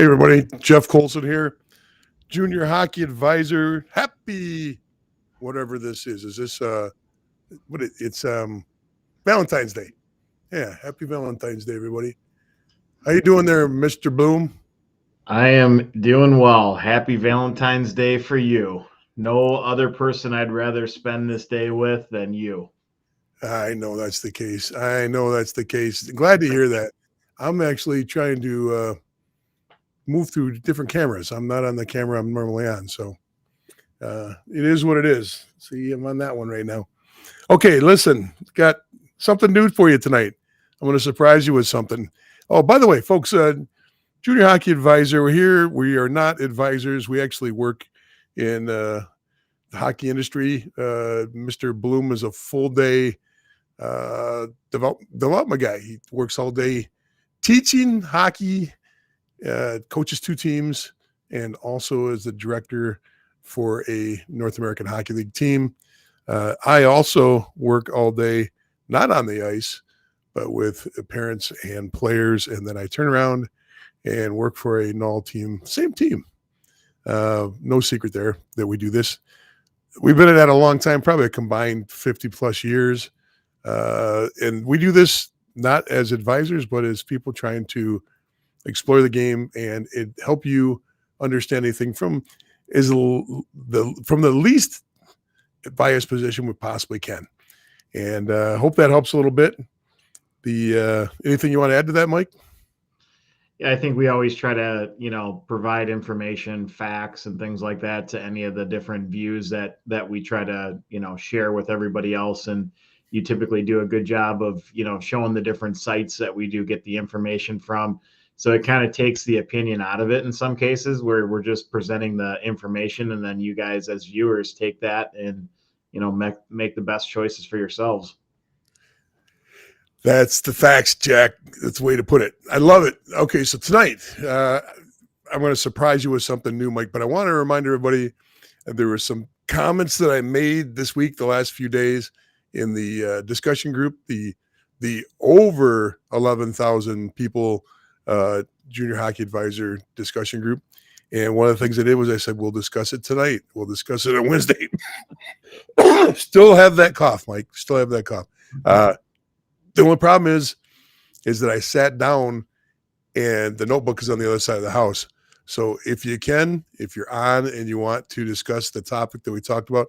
Hey everybody, Jeff Colson here, junior hockey advisor. Happy whatever this is. Is this it's Valentine's Day. Yeah, happy Valentine's Day, everybody. How you doing there, Mr. Bloom? I am doing well. Happy Valentine's Day for you. No other person I'd rather spend this day with than you. I know that's the case. I know that's the case. Glad to hear that. I'm actually trying to move through different cameras. I'm not on the camera I'm normally on, so it is what it is. See, I'm on that one right now. Okay, listen, got something new for you tonight. I'm going to surprise you with something. Oh, by the way, folks, junior hockey advisor, we're here. We are not advisors. We actually work in the hockey industry. Mr. Bloom is a full day development guy. He works all day teaching hockey, coaches 2 teams, and also is the director for a North American Hockey League team. I also work all day, not on the ice, but with parents and players. And then I turn around and work for a null team, same team. No secret there that we do this. We've been at it a long time, probably a combined 50 plus years. And we do this not as advisors, but as people trying to explore the game and it help you understand anything from the least biased position we possibly can. And hope that helps a little bit. Anything you want to add to that, Mike? Yeah, I think we always try to, provide information, facts, and things like that to any of the different views that we try to, share with everybody else. And you typically do a good job of, showing the different sites that we do get the information from. So it kind of takes the opinion out of it in some cases where we're just presenting the information, and then you guys as viewers take that and, make the best choices for yourselves. That's the facts, Jack. That's the way to put it. I love it. Okay, so tonight I'm going to surprise you with something new, Mike, but I want to remind everybody that there were some comments that I made this week, the last few days in the discussion group, the over 11,000 people junior hockey advisor discussion group. And one of the things I did was I said, we'll discuss it tonight. We'll discuss it on Wednesday. Still have that cough, Mike. Still have that cough. The only problem is that I sat down and the notebook is on the other side of the house. So if you're on and you want to discuss the topic that we talked about,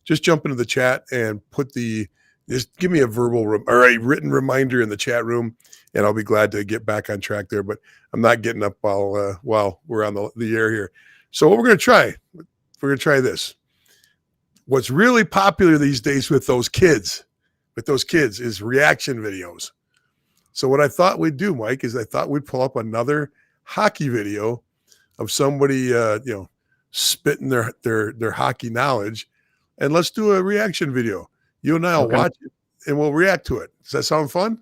just jump into the chat and just give me a verbal or a written reminder in the chat room, and I'll be glad to get back on track there. But I'm not getting up while we're on the air here. So what we're going to try this. What's really popular these days with those kids is reaction videos. So what I thought we'd do, Mike, is I thought we'd pull up another hockey video of somebody, spitting their hockey knowledge, and let's do a reaction video. You and I will watch it, and we'll react to it. Does that sound fun?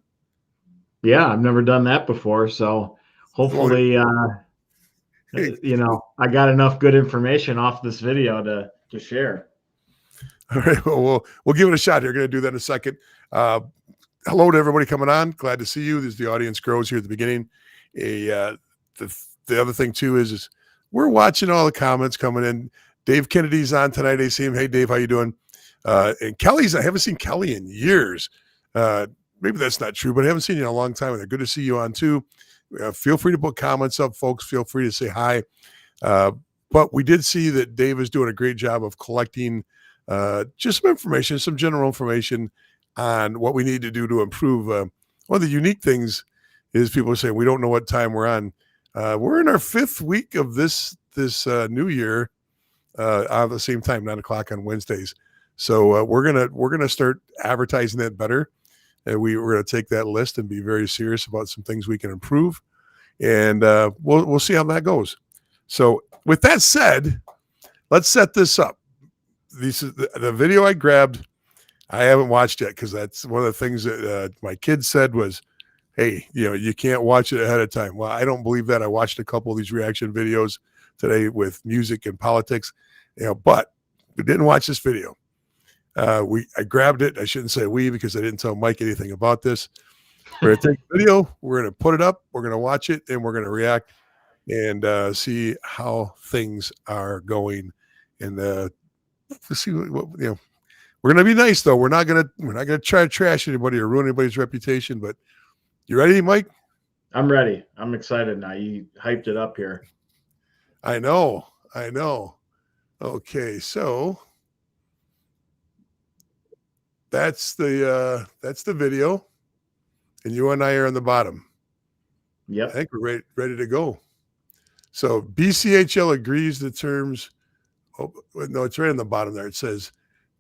Yeah, I've never done that before, so hopefully, I got enough good information off this video to share. All right, well, we'll give it a shot here. We're going to do that in a second. Hello to everybody coming on. Glad to see you. As the audience grows here at the beginning. The other thing, too, is we're watching all the comments coming in. Dave Kennedy's on tonight. I see him. Hey, Dave, how you doing? And Kelly's, I haven't seen Kelly in years. Maybe that's not true, but I haven't seen you in a long time. And they're good to see you on, too. Feel free to put comments up, folks. Feel free to say hi. But we did see that Dave is doing a great job of collecting just some information, some general information on what we need to do to improve. One of the unique things is people are saying we don't know what time we're on. We're in our 5th week of this new year at the same time, 9:00 on Wednesdays. So we're gonna start advertising that better, and we're gonna take that list and be very serious about some things we can improve, and we'll see how that goes. So with that said, let's set this up. This is the video I grabbed. I haven't watched yet because that's one of the things that my kids said was, hey, you can't watch it ahead of time. Well, I don't believe that. I watched a couple of these reaction videos today with music and politics, but we didn't watch this video. I grabbed it. I shouldn't say we because I didn't tell Mike anything about this. We're going to take the video. We're going to put it up. We're going to watch it, and we're going to react. and see how things are going. And let's see what we're gonna be nice though. We're not gonna try to trash anybody or ruin anybody's reputation. But you ready, Mike? I'm ready. I'm excited now. You hyped it up here. I know. Okay, so that's the video, and you and I are on the bottom. I Yep. think we're ready to go. So BCHL agrees the terms. Oh, no, it's right on the bottom there. It says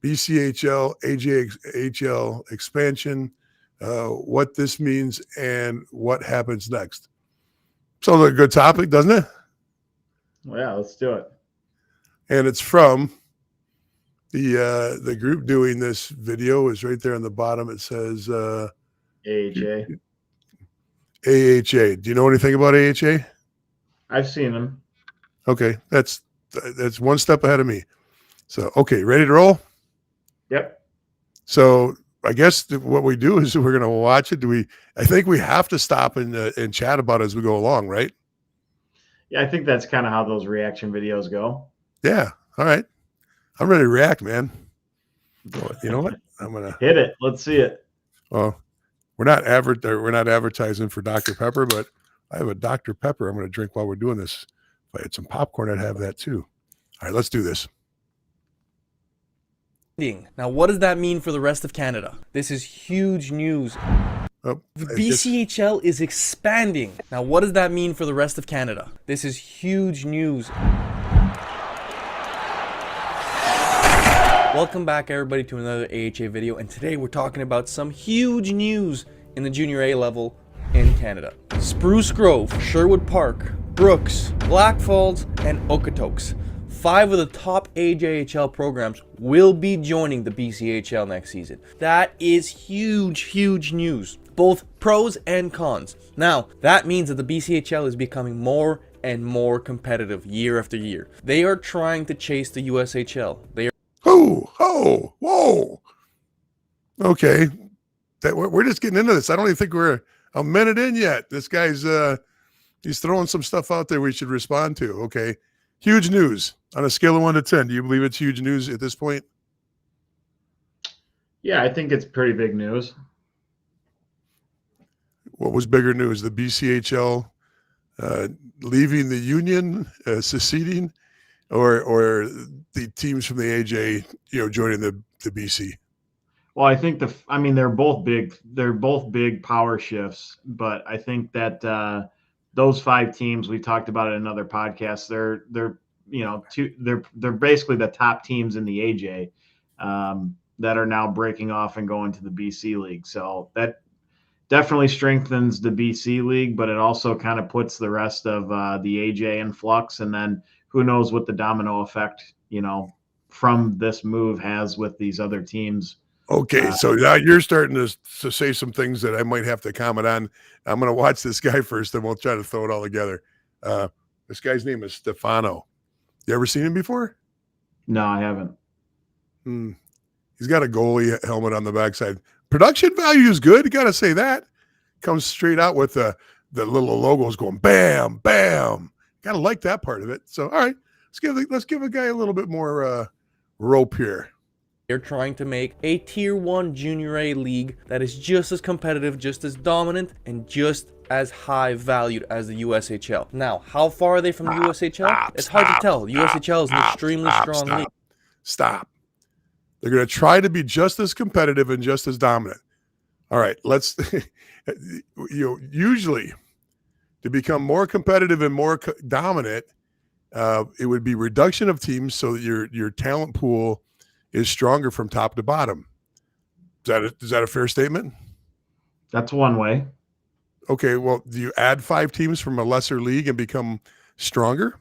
BCHL-AJHL Expansion, what this means and what happens next. So a good topic, doesn't it? Well, yeah, let's do it. And it's from the group doing this video is right there on the bottom. It says AHA. AHA. Do you know anything about AHA? I've seen them. Okay, that's one step ahead of me. So okay, ready to roll? Yep. So I guess what we do is we're going to watch it. I think we have to stop and chat about it as we go along, right? Yeah, I think that's kind of how those reaction videos go. Yeah. All right. I'm ready to react, man. You know what? I'm gonna hit it. Let's see it. Well, we're not advertising for Dr. Pepper, but I have a Dr. Pepper I'm going to drink while we're doing this. If I had some popcorn, I'd have that too. All right, let's do this. Now, what does that mean for the rest of Canada? This is huge news. Oh, The BCHL is expanding. Now, what does that mean for the rest of Canada? This is huge news. Welcome back, everybody, to another AHA video, and today we're talking about some huge news in the Junior A level in Canada. Spruce Grove, Sherwood Park, Brooks, Black Falls, and Okotoks. 5 of the top AJHL programs will be joining the BCHL next season. That is huge, huge news. Both pros and cons. Now, that means that the BCHL is becoming more and more competitive year after year. They are trying to chase the USHL. They are whoa. Okay. We're just getting into this. I don't even think we're a minute in yet. This guy's he's throwing some stuff out there we should respond to. Okay. Huge news. On a scale of 1 to 10, do you believe it's huge news at this point? Yeah, I think it's pretty big news. What was bigger news? The BCHL leaving the union, seceding, or the teams from the AJ, joining the BC? Well, I think they're both big. They're both big power shifts, but I think that those 5 teams, we talked about it in another podcast. They're basically the top teams in the AJ that are now breaking off and going to the BC League. So that definitely strengthens the BC League, but it also kind of puts the rest of the AJ in flux. And then who knows what the domino effect, from this move has with these other teams. Okay, so now you're starting to say some things that I might have to comment on. I'm going to watch this guy first, and we'll try to throw it all together. This guy's name is Stefano. You ever seen him before? No, I haven't. He's got a goalie helmet on the backside. Production value is good. You got to say that. Comes straight out with the little logos going bam, bam. Got to like that part of it. So, all right, let's give a guy a little bit more rope here. They're trying to make a Tier 1 Junior A league that is just as competitive, just as dominant, and just as high valued as the USHL. Now, how far are they from the USHL? It's hard to tell. The USHL is an extremely strong league. Stop. They're going to try to be just as competitive and just as dominant. All right, let's usually to become more competitive and more dominant, it would be reduction of teams so that your talent pool is stronger from top to bottom. Is that a fair statement? That's one way. Okay, well, do you add 5 teams from a lesser league and become stronger?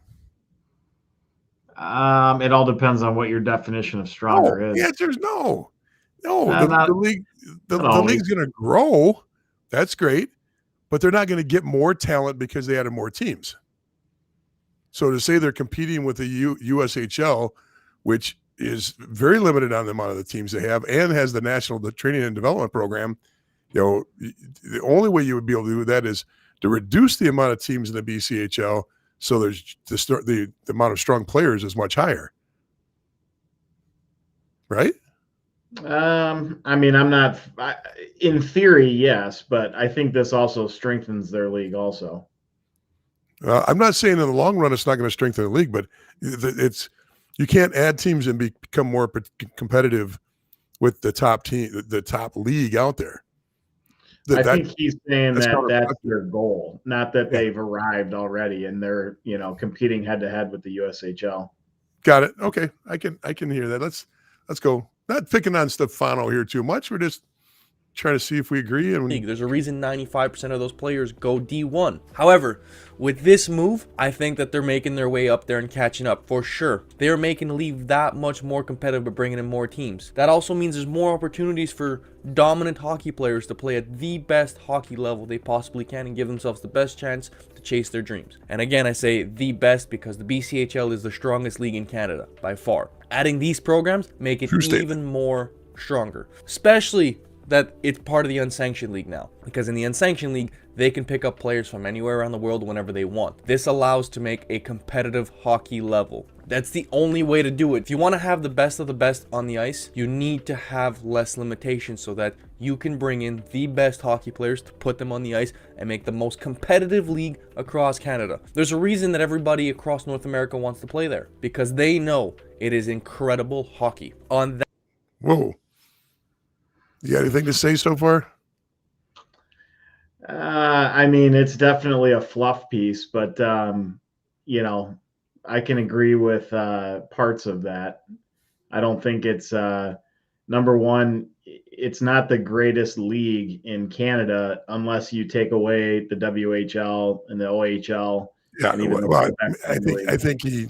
It all depends on what your definition of stronger is. The answer is no. The league's going to grow. That's great, but they're not going to get more talent because they added more teams. So to say they're competing with the USHL, which is very limited on the amount of the teams they have and has the national training and development program, the only way you would be able to do that is to reduce the amount of teams in the BCHL So there's the amount of strong players is much higher, right? I mean, in theory, yes, but I think this also strengthens their league also. I'm not saying in the long run it's not going to strengthen the league, but it's you can't add teams and become more competitive with the top team, the top league out there. I think he's saying that's their goal, not that Yeah. they've arrived already and they're competing head to head with the USHL. Got it. Okay, I can hear that. Let's go. Not picking on Stefano here too much. We're just trying to see if we agree. And there's a reason 95% of those players go D1. However, with this move, I think that they're making their way up there and catching up for sure. They're making the league that much more competitive by bringing in more teams. That also means there's more opportunities for dominant hockey players to play at the best hockey level they possibly can and give themselves the best chance to chase their dreams. And again, I say the best because the BCHL is the strongest league in Canada by far. Adding these programs make it even more stronger, especially that it's part of the unsanctioned league now, because in the unsanctioned league they can pick up players from anywhere around the world whenever they want. This allows to make a competitive hockey level. That's the only way to do it. If you want to have the best of the best on the ice, you need to have less limitations so that you can bring in the best hockey players to put them on the ice and make the most competitive league across Canada. There's a reason that everybody across North America wants to play there, because they know it is incredible hockey. On that. Whoa. You got anything to say so far? I mean, it's definitely a fluff piece, but I can agree with parts of that. I don't think it's number one. It's not the greatest league in Canada unless you take away the WHL and the OHL. Yeah, and even well, I think he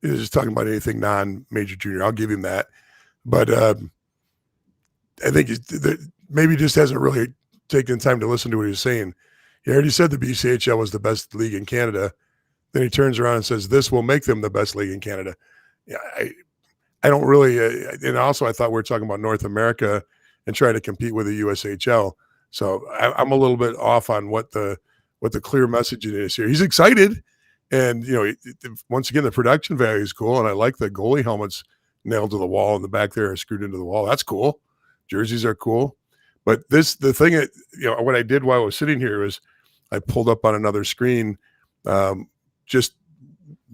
is just talking about anything non-major junior. I'll give him that, but I think maybe just hasn't really taken time to listen to what he was saying. He already said the BCHL was the best league in Canada. Then he turns around and says this will make them the best league in Canada. Yeah, I don't really. And also, I thought we were talking about North America and trying to compete with the USHL. So I'm a little bit off on what the clear messaging is here. He's excited, and once again, the production value is cool, and I like the goalie helmets nailed to the wall in the back there and screwed into the wall. That's cool. Jerseys are cool. But the thing that, what I did while I was sitting here was I pulled up on another screen just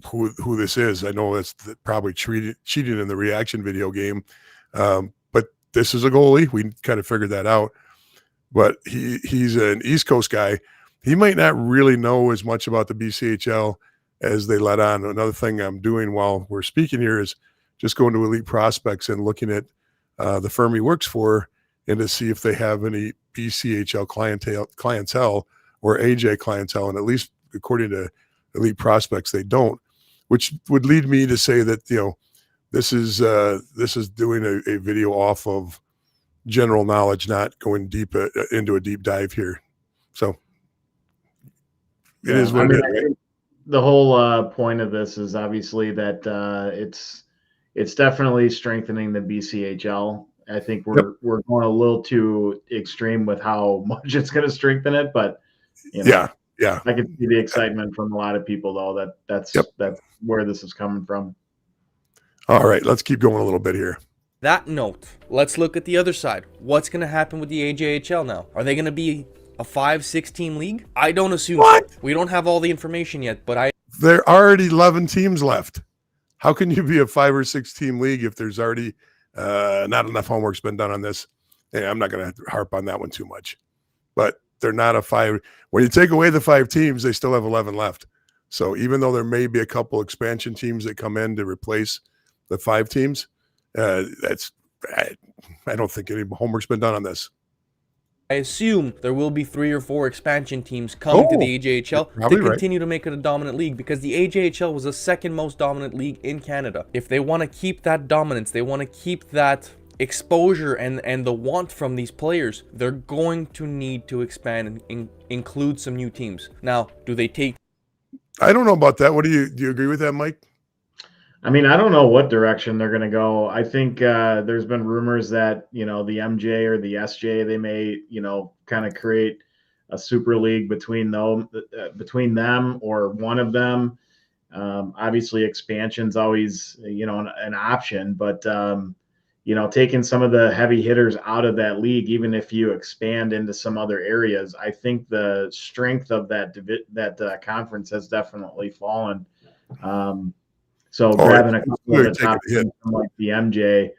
who this is. I know that's probably cheating in the reaction video game. But this is a goalie. We kind of figured that out. But he's an East Coast guy. He might not really know as much about the BCHL as they let on. Another thing I'm doing while we're speaking here is just going to Elite Prospects and looking at the firm he works for and to see if they have any BCHL clientele or AJ clientele. And at least according to Elite Prospects, they don't, which would lead me to say that, this is doing a video off of general knowledge, not going deep into a deep dive here. So it is what it is. The whole point of this is obviously that it's definitely strengthening the BCHL. I think we're going a little too extreme with how much it's going to strengthen it, but yeah, I can see the excitement from a lot of people though. That's where this is coming from. All right, let's keep going a little bit here. That note, let's look at the other side. What's going to happen with the AJHL now? Are they going to be a 5-6 team league? I don't assume what? So. We don't have all the information yet, but there are already 11 teams left. How can you be a 5 or 6 team league if there's already not enough homework's been done on this? Hey, I'm not going to harp on that one too much, but they're not a 5. When you take away the 5 teams, they still have 11 left. So even though there may be a couple expansion teams that come in to replace the 5 teams, I don't think any homework's been done on this. I assume there will be 3 or 4 expansion teams coming to the AJHL to continue to make it a dominant league, because the AJHL was the second most dominant league in Canada. If they want to keep that dominance, they want to keep that exposure and the want from these players, they're going to need to expand and include some new teams. Now, do they take... I don't know about that. Do you agree with that, Mike? I mean, I don't know what direction they're going to go. I think there's been rumors that, the MJ or the SJ, they may, kind of create a super league between them or one of them. Obviously, expansion's always, an option, but taking some of the heavy hitters out of that league, even if you expand into some other areas, I think the strength of that conference has definitely fallen. So grabbing a couple of the top teams like the MJ,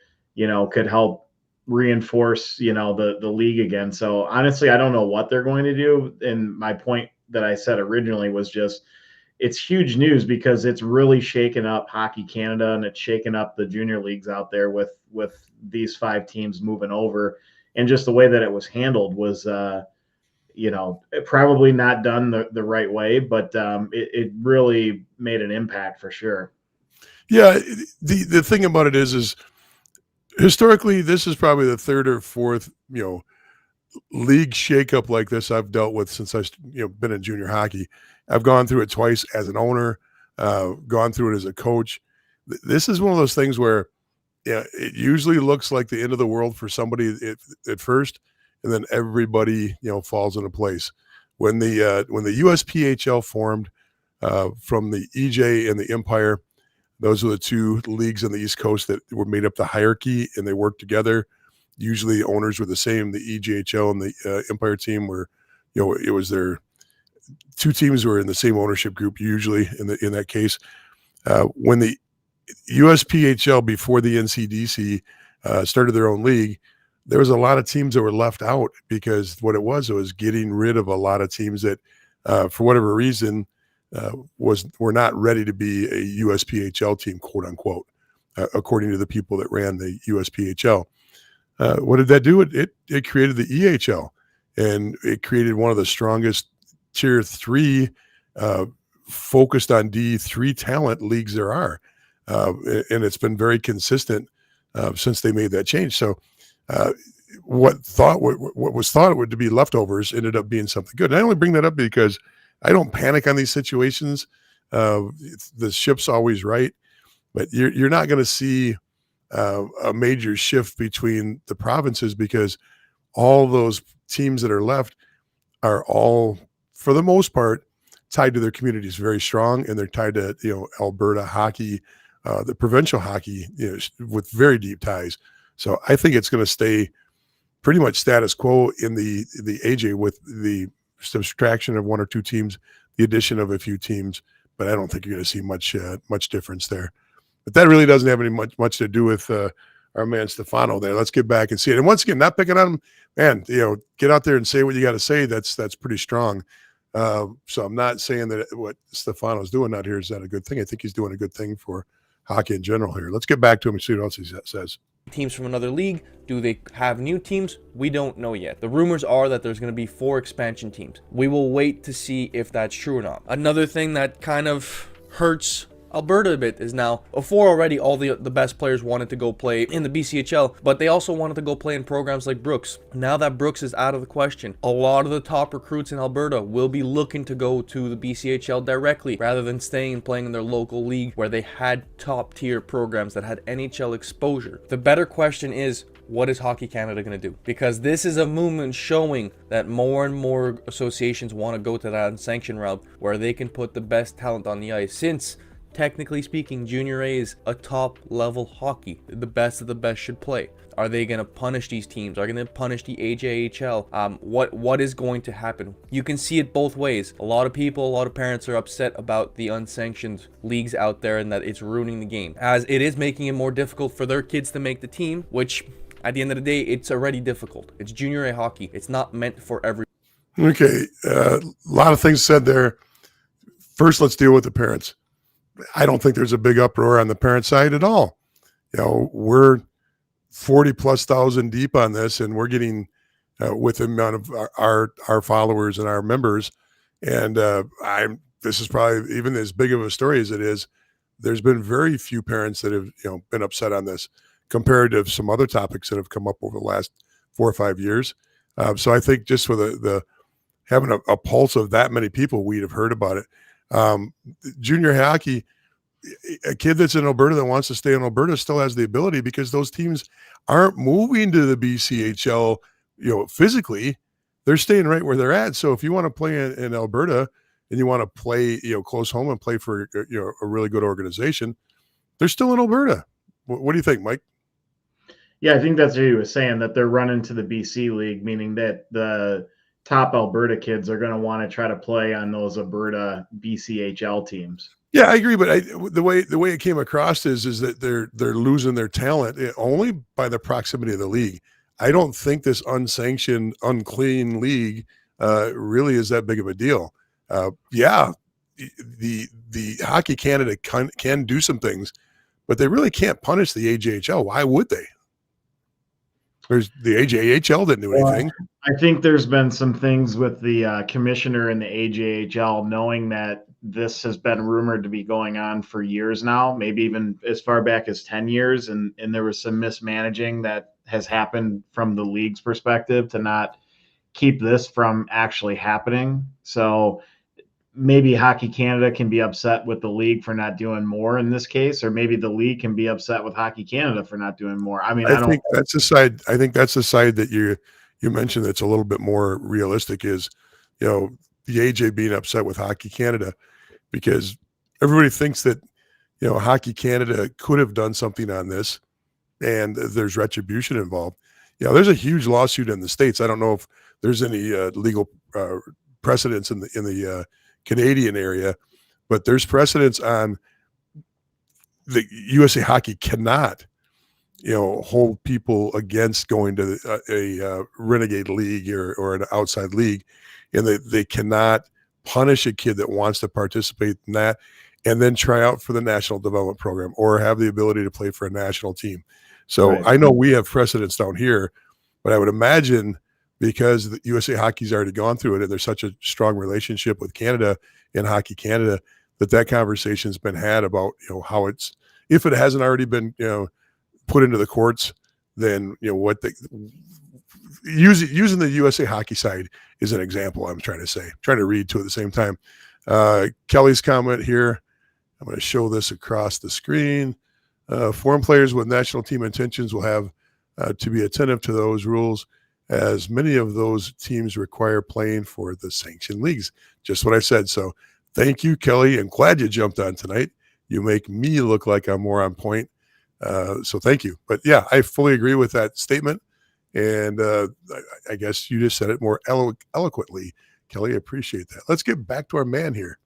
could help reinforce, the league again. So honestly, I don't know what they're going to do. And my point that I said originally was just, it's huge news because it's really shaken up Hockey Canada, and it's shaken up the junior leagues out there with these 5 teams moving over. And just the way that it was handled was, probably not done the right way, but it really made an impact for sure. Yeah, the thing about it is historically this is probably the 3rd or 4th league shakeup like this I've dealt with since I've been in junior hockey. I've gone through it twice as an owner, gone through it as a coach. This is one of those things where, it usually looks like the end of the world for somebody at first, and then everybody falls into place. When the USPHL formed from the EJ and the Empire, those were the 2 leagues on the East Coast that were made up the hierarchy, and they worked together. Usually owners were the same. The EJHL and the Empire team were, it was their 2 teams were in the same ownership group usually in that case. When the USPHL before the NCDC started their own league, there was a lot of teams that were left out because what it was getting rid of a lot of teams that for whatever reason were not ready to be a USPHL team, quote unquote, according to the people that ran the USPHL. What did that do? It created the EHL, and it created one of the strongest tier 3 focused on D3 talent leagues there are. And it's been very consistent since they made that change. So what was thought would be leftovers ended up being something good. And I only bring that up because I don't panic on these situations. The ship's always right, but you're not going to see a major shift between the provinces because all those teams that are left are all, for the most part, tied to their communities very strong, and they're tied to Alberta hockey, the provincial hockey, with very deep ties. So I think it's going to stay pretty much status quo in the AJ with the subtraction of 1 or 2 teams, the addition of a few teams, but I don't think you're going to see much difference there. But that really doesn't have any much to do with our man Stefano there. Let's get back and see it. And once again, not picking on him, man, get out there and say what you got to say. That's pretty strong. So I'm not saying that what Stefano's doing out here is that a good thing. I think he's doing a good thing for hockey in general here. Let's get back to him and see what else he says. Teams from another league, do they have new teams? We don't know yet. The rumors are that there's going to be 4 expansion teams. We will wait to see if that's true or not. Another thing that kind of hurts Alberta a bit is now, before already all the best players wanted to go play in the BCHL, but they also wanted to go play in programs like Brooks. Now that Brooks is out of the question, a lot of the top recruits in Alberta will be looking to go to the BCHL directly rather than staying and playing in their local league where they had top tier programs that had NHL exposure. The better question is, what is Hockey Canada going to do? Because this is a movement showing that more and more associations want to go to that unsanctioned route where they can put the best talent on the ice, since technically speaking, Junior A is a top level hockey. The best of the best should play. Are they going to punish these teams? Are they going to punish the AJHL? What is going to happen? You can see it both ways. A lot of people, a lot of parents are upset about the unsanctioned leagues out there and that it's ruining the game, as it is making it more difficult for their kids to make the team, which at the end of the day, it's already difficult. It's Junior A hockey. It's not meant for everyone. Okay, a lot of things said there. First, let's deal with the parents. I don't think there's a big uproar on the parent side at all. We're 40,000+ deep on this, and we're getting with the amount of our followers and our members. And this is probably even as big of a story as it is. There's been very few parents that have been upset on this compared to some other topics that have come up over the last 4 or 5 years. So I think just with the having a pulse of that many people, we'd have heard about it. Junior hockey, a kid that's in Alberta that wants to stay in Alberta still has the ability, because those teams aren't moving to the BCHL, physically. They're staying right where they're at. So if you want to play in Alberta and you want to play, close home and play for, a really good organization, they're still in Alberta. What do you think, Mike? Yeah, I think that's what he was saying, that they're running to the BC League, meaning that the top Alberta kids are going to want to try to play on those Alberta BCHL teams. Yeah, I agree, but the way it came across is that they're losing their talent only by the proximity of the league. I don't think this unsanctioned, unclean league really is that big of a deal. Yeah, the Hockey Canada can do some things, but they really can't punish the AJHL. Why would they? The AJHL didn't do anything. I think there's been some things with the commissioner and the AJHL knowing that this has been rumored to be going on for years now, maybe even as far back as 10 years. And there was some mismanaging that has happened from the league's perspective to not keep this from actually happening. So maybe Hockey Canada can be upset with the league for not doing more in this case, or maybe the league can be upset with Hockey Canada for not doing more. I mean, I think that's the side. I think that's the side that you mentioned that's a little bit more realistic is, the AJ being upset with Hockey Canada, because everybody thinks that, Hockey Canada could have done something on this and there's retribution involved. There's a huge lawsuit in the States. I don't know if there's any legal precedents in the Canadian area, but there's precedents on the USA Hockey cannot, hold people against going to a renegade league or an outside league, and they cannot punish a kid that wants to participate in that and then try out for the national development program or have the ability to play for a national team. So right. I know we have precedents down here, but I would imagine because the USA Hockey's already gone through it and there's such a strong relationship with Canada and Hockey Canada that conversation's been had about, how it's, if it hasn't already been, put into the courts, then, what using the USA Hockey side is an example. I'm trying to read to at the same time. Kelly's comment here. I'm going to show this across the screen. Foreign players with national team intentions will have to be attentive to those rules, as many of those teams require playing for the sanctioned leagues. Just what I said. So thank you, Kelly. I'm glad you jumped on tonight. You make me look like I'm more on point. So thank you. But yeah, I fully agree with that statement. And I guess you just said it more eloquently, Kelly. I appreciate that. Let's get back to our man here.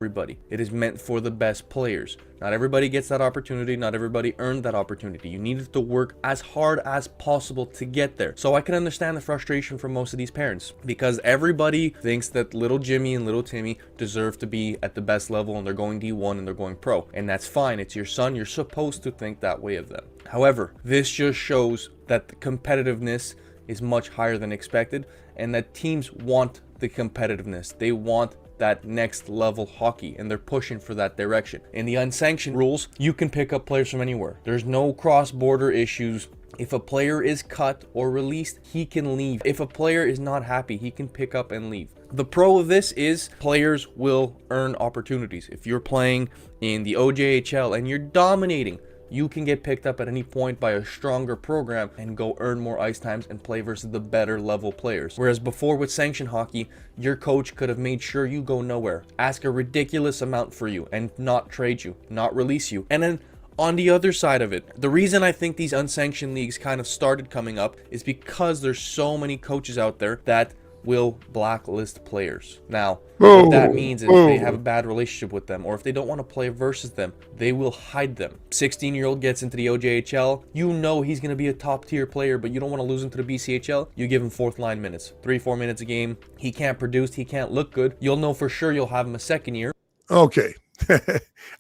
Everybody. It is meant for the best players. Not everybody gets that opportunity. Not everybody earned that opportunity. You needed to work as hard as possible to get there. So I can understand the frustration from most of these parents, because everybody thinks that little Jimmy and little Timmy deserve to be at the best level and they're going D1 and they're going pro. And that's fine. It's your son. You're supposed to think that way of them. However, this just shows that the competitiveness is much higher than expected and that teams want the competitiveness. They want that next level hockey and they're pushing for that direction. In the unsanctioned rules, you can pick up players from anywhere. There's no cross-border issues. If a player is cut or released, he can leave. If a player is not happy, he can pick up and leave. The pro of this is players will earn opportunities. If you're playing in the OJHL and you're dominating, you can get picked up at any point by a stronger program and go earn more ice times and play versus the better level players. Whereas before with sanctioned hockey, your coach could have made sure you go nowhere, ask a ridiculous amount for you and not trade you, not release you. And then on the other side of it, the reason I think these unsanctioned leagues kind of started coming up is because there's so many coaches out there that will blacklist players. Now, what that means is if they have a bad relationship with them or if they don't want to play versus them, they will hide them. 16-year-old gets into the OJHL, you know he's going to be a top-tier player, but you don't want to lose him to the BCHL. You give him fourth line minutes, 3-4 minutes a game. He can't produce, he can't look good. You'll know for sure you'll have him a second year. Okay.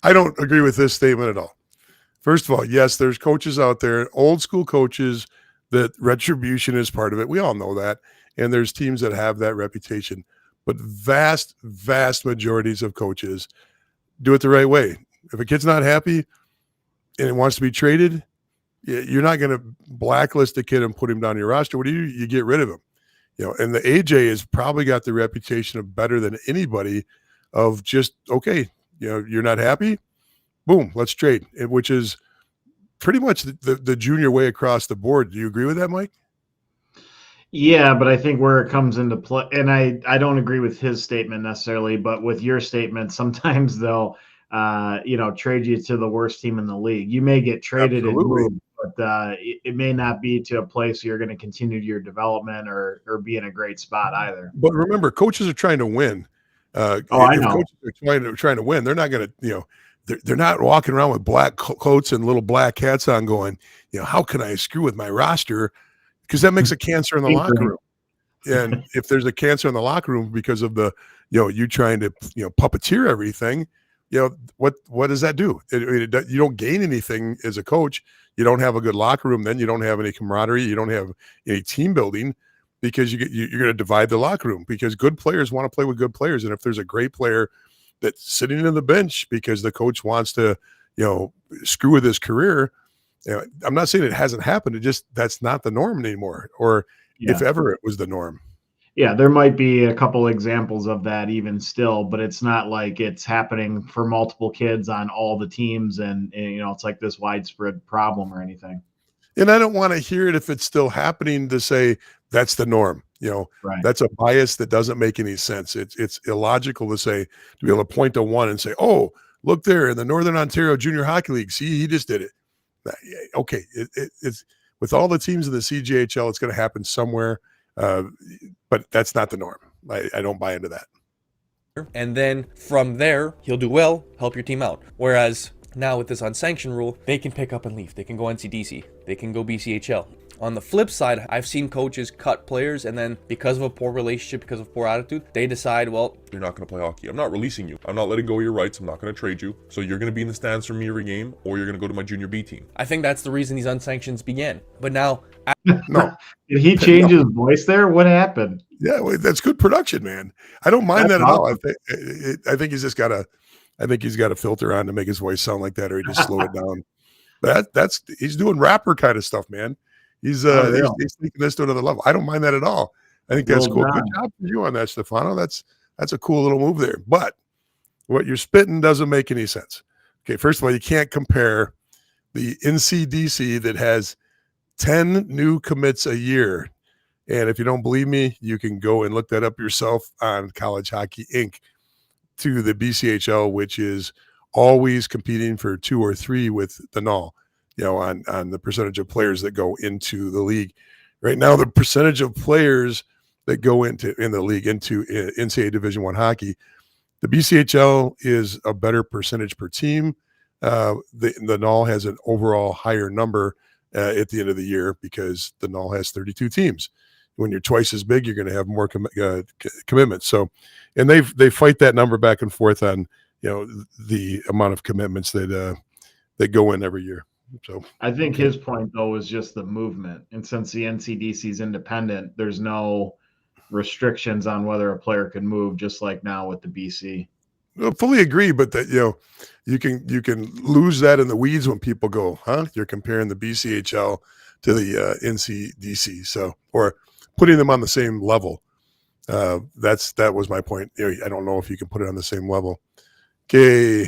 I don't agree with this statement at all. First of all, yes, there's coaches out there, old school coaches, that retribution is part of it. We all know that. And there's teams that have that reputation, but vast majorities of coaches do it the right way. If a kid's not happy and it wants to be traded, you're not going to blacklist a kid and put him down your roster. What do? You get rid of him. And the AJ has probably got the reputation of better than anybody of just, okay, you're not happy, boom, let's trade, which is pretty much the junior way across the board. Do you agree with that, Mike? Yeah, but I think where it comes into play, and I don't agree with his statement necessarily, but with your statement, sometimes they'll trade you to the worst team in the league. You may get traded and Absolutely. moved, but it may not be to a place you're going to continue your development or be in a great spot either. But remember, coaches are trying to win. Oh, I If know. coaches are trying to win, they're not going to, they're not walking around with black coats and little black hats on, going, how can I screw with my roster? Because that makes a cancer in the locker room. And if there's a cancer in the locker room because of the, you trying to, puppeteer everything, what does that do? You don't gain anything as a coach. You don't have a good locker room. Then you don't have any camaraderie. You don't have any team building because you're going to divide the locker room because good players want to play with good players. And if there's a great player that's sitting in the bench because the coach wants to, screw with his career, I'm not saying it hasn't happened. It just, that's not the norm anymore. Or if Yeah. ever it was the norm. Yeah, there might be a couple examples of that even still, but it's not like it's happening for multiple kids on all the teams and it's like this widespread problem or anything. And I don't want to hear it if it's still happening to say that's the norm. Right. That's a bias that doesn't make any sense. It's illogical to say, to be able to point to one and say, oh, look there in the Northern Ontario Junior Hockey League. See, he just did it. Okay. It's with all the teams in the CJHL, it's going to happen somewhere. But that's not the norm. I don't buy into that. And then from there, he'll do well, help your team out. Whereas now with this unsanctioned rule, they can pick up and leave. They can go NCDC. They can go BCHL. On the flip side, I've seen coaches cut players and then because of a poor relationship, because of poor attitude, they decide, well, you're not going to play hockey. I'm not releasing you. I'm not letting go of your rights. I'm not going to trade you. So you're going to be in the stands for me every game or you're going to go to my junior B team. I think that's the reason these unsanctioned began. But now... No. Did he change his voice there? What happened? Yeah, well, that's good production, man. I don't mind that at all. I think he's just got a filter on to make his voice sound like that, or he just slow it down. That's he's doing rapper kind of stuff, man. He's taking this to another level. I don't mind that at all. I think that's cool. Good job for you on that, Stefano. That's a cool little move there. But what you're spitting doesn't make any sense. Okay, first of all, you can't compare the NCDC that has 10 new commits a year. And if you don't believe me, you can go and look that up yourself on College Hockey Inc. to the BCHL, which is always competing for 2 or 3 with the NAL, on the percentage of players that go into the league. Right now, the percentage of players that go in the league into NCAA Division I hockey, the BCHL is a better percentage per team. The NAL has an overall higher number at the end of the year because the NAL has 32 teams. When you're twice as big, you're going to have more commitments. So, and they fight that number back and forth on the amount of commitments that go in every year. So I think his point though is just the movement, and since the NCDC is independent, there's no restrictions on whether a player can move, just like now with the BC. I fully agree, but that you can lose that in the weeds when people go, huh? You're comparing the BCHL to the NCDC, so or putting them on the same level. That was my point. I don't know if you can put it on the same level. Okay,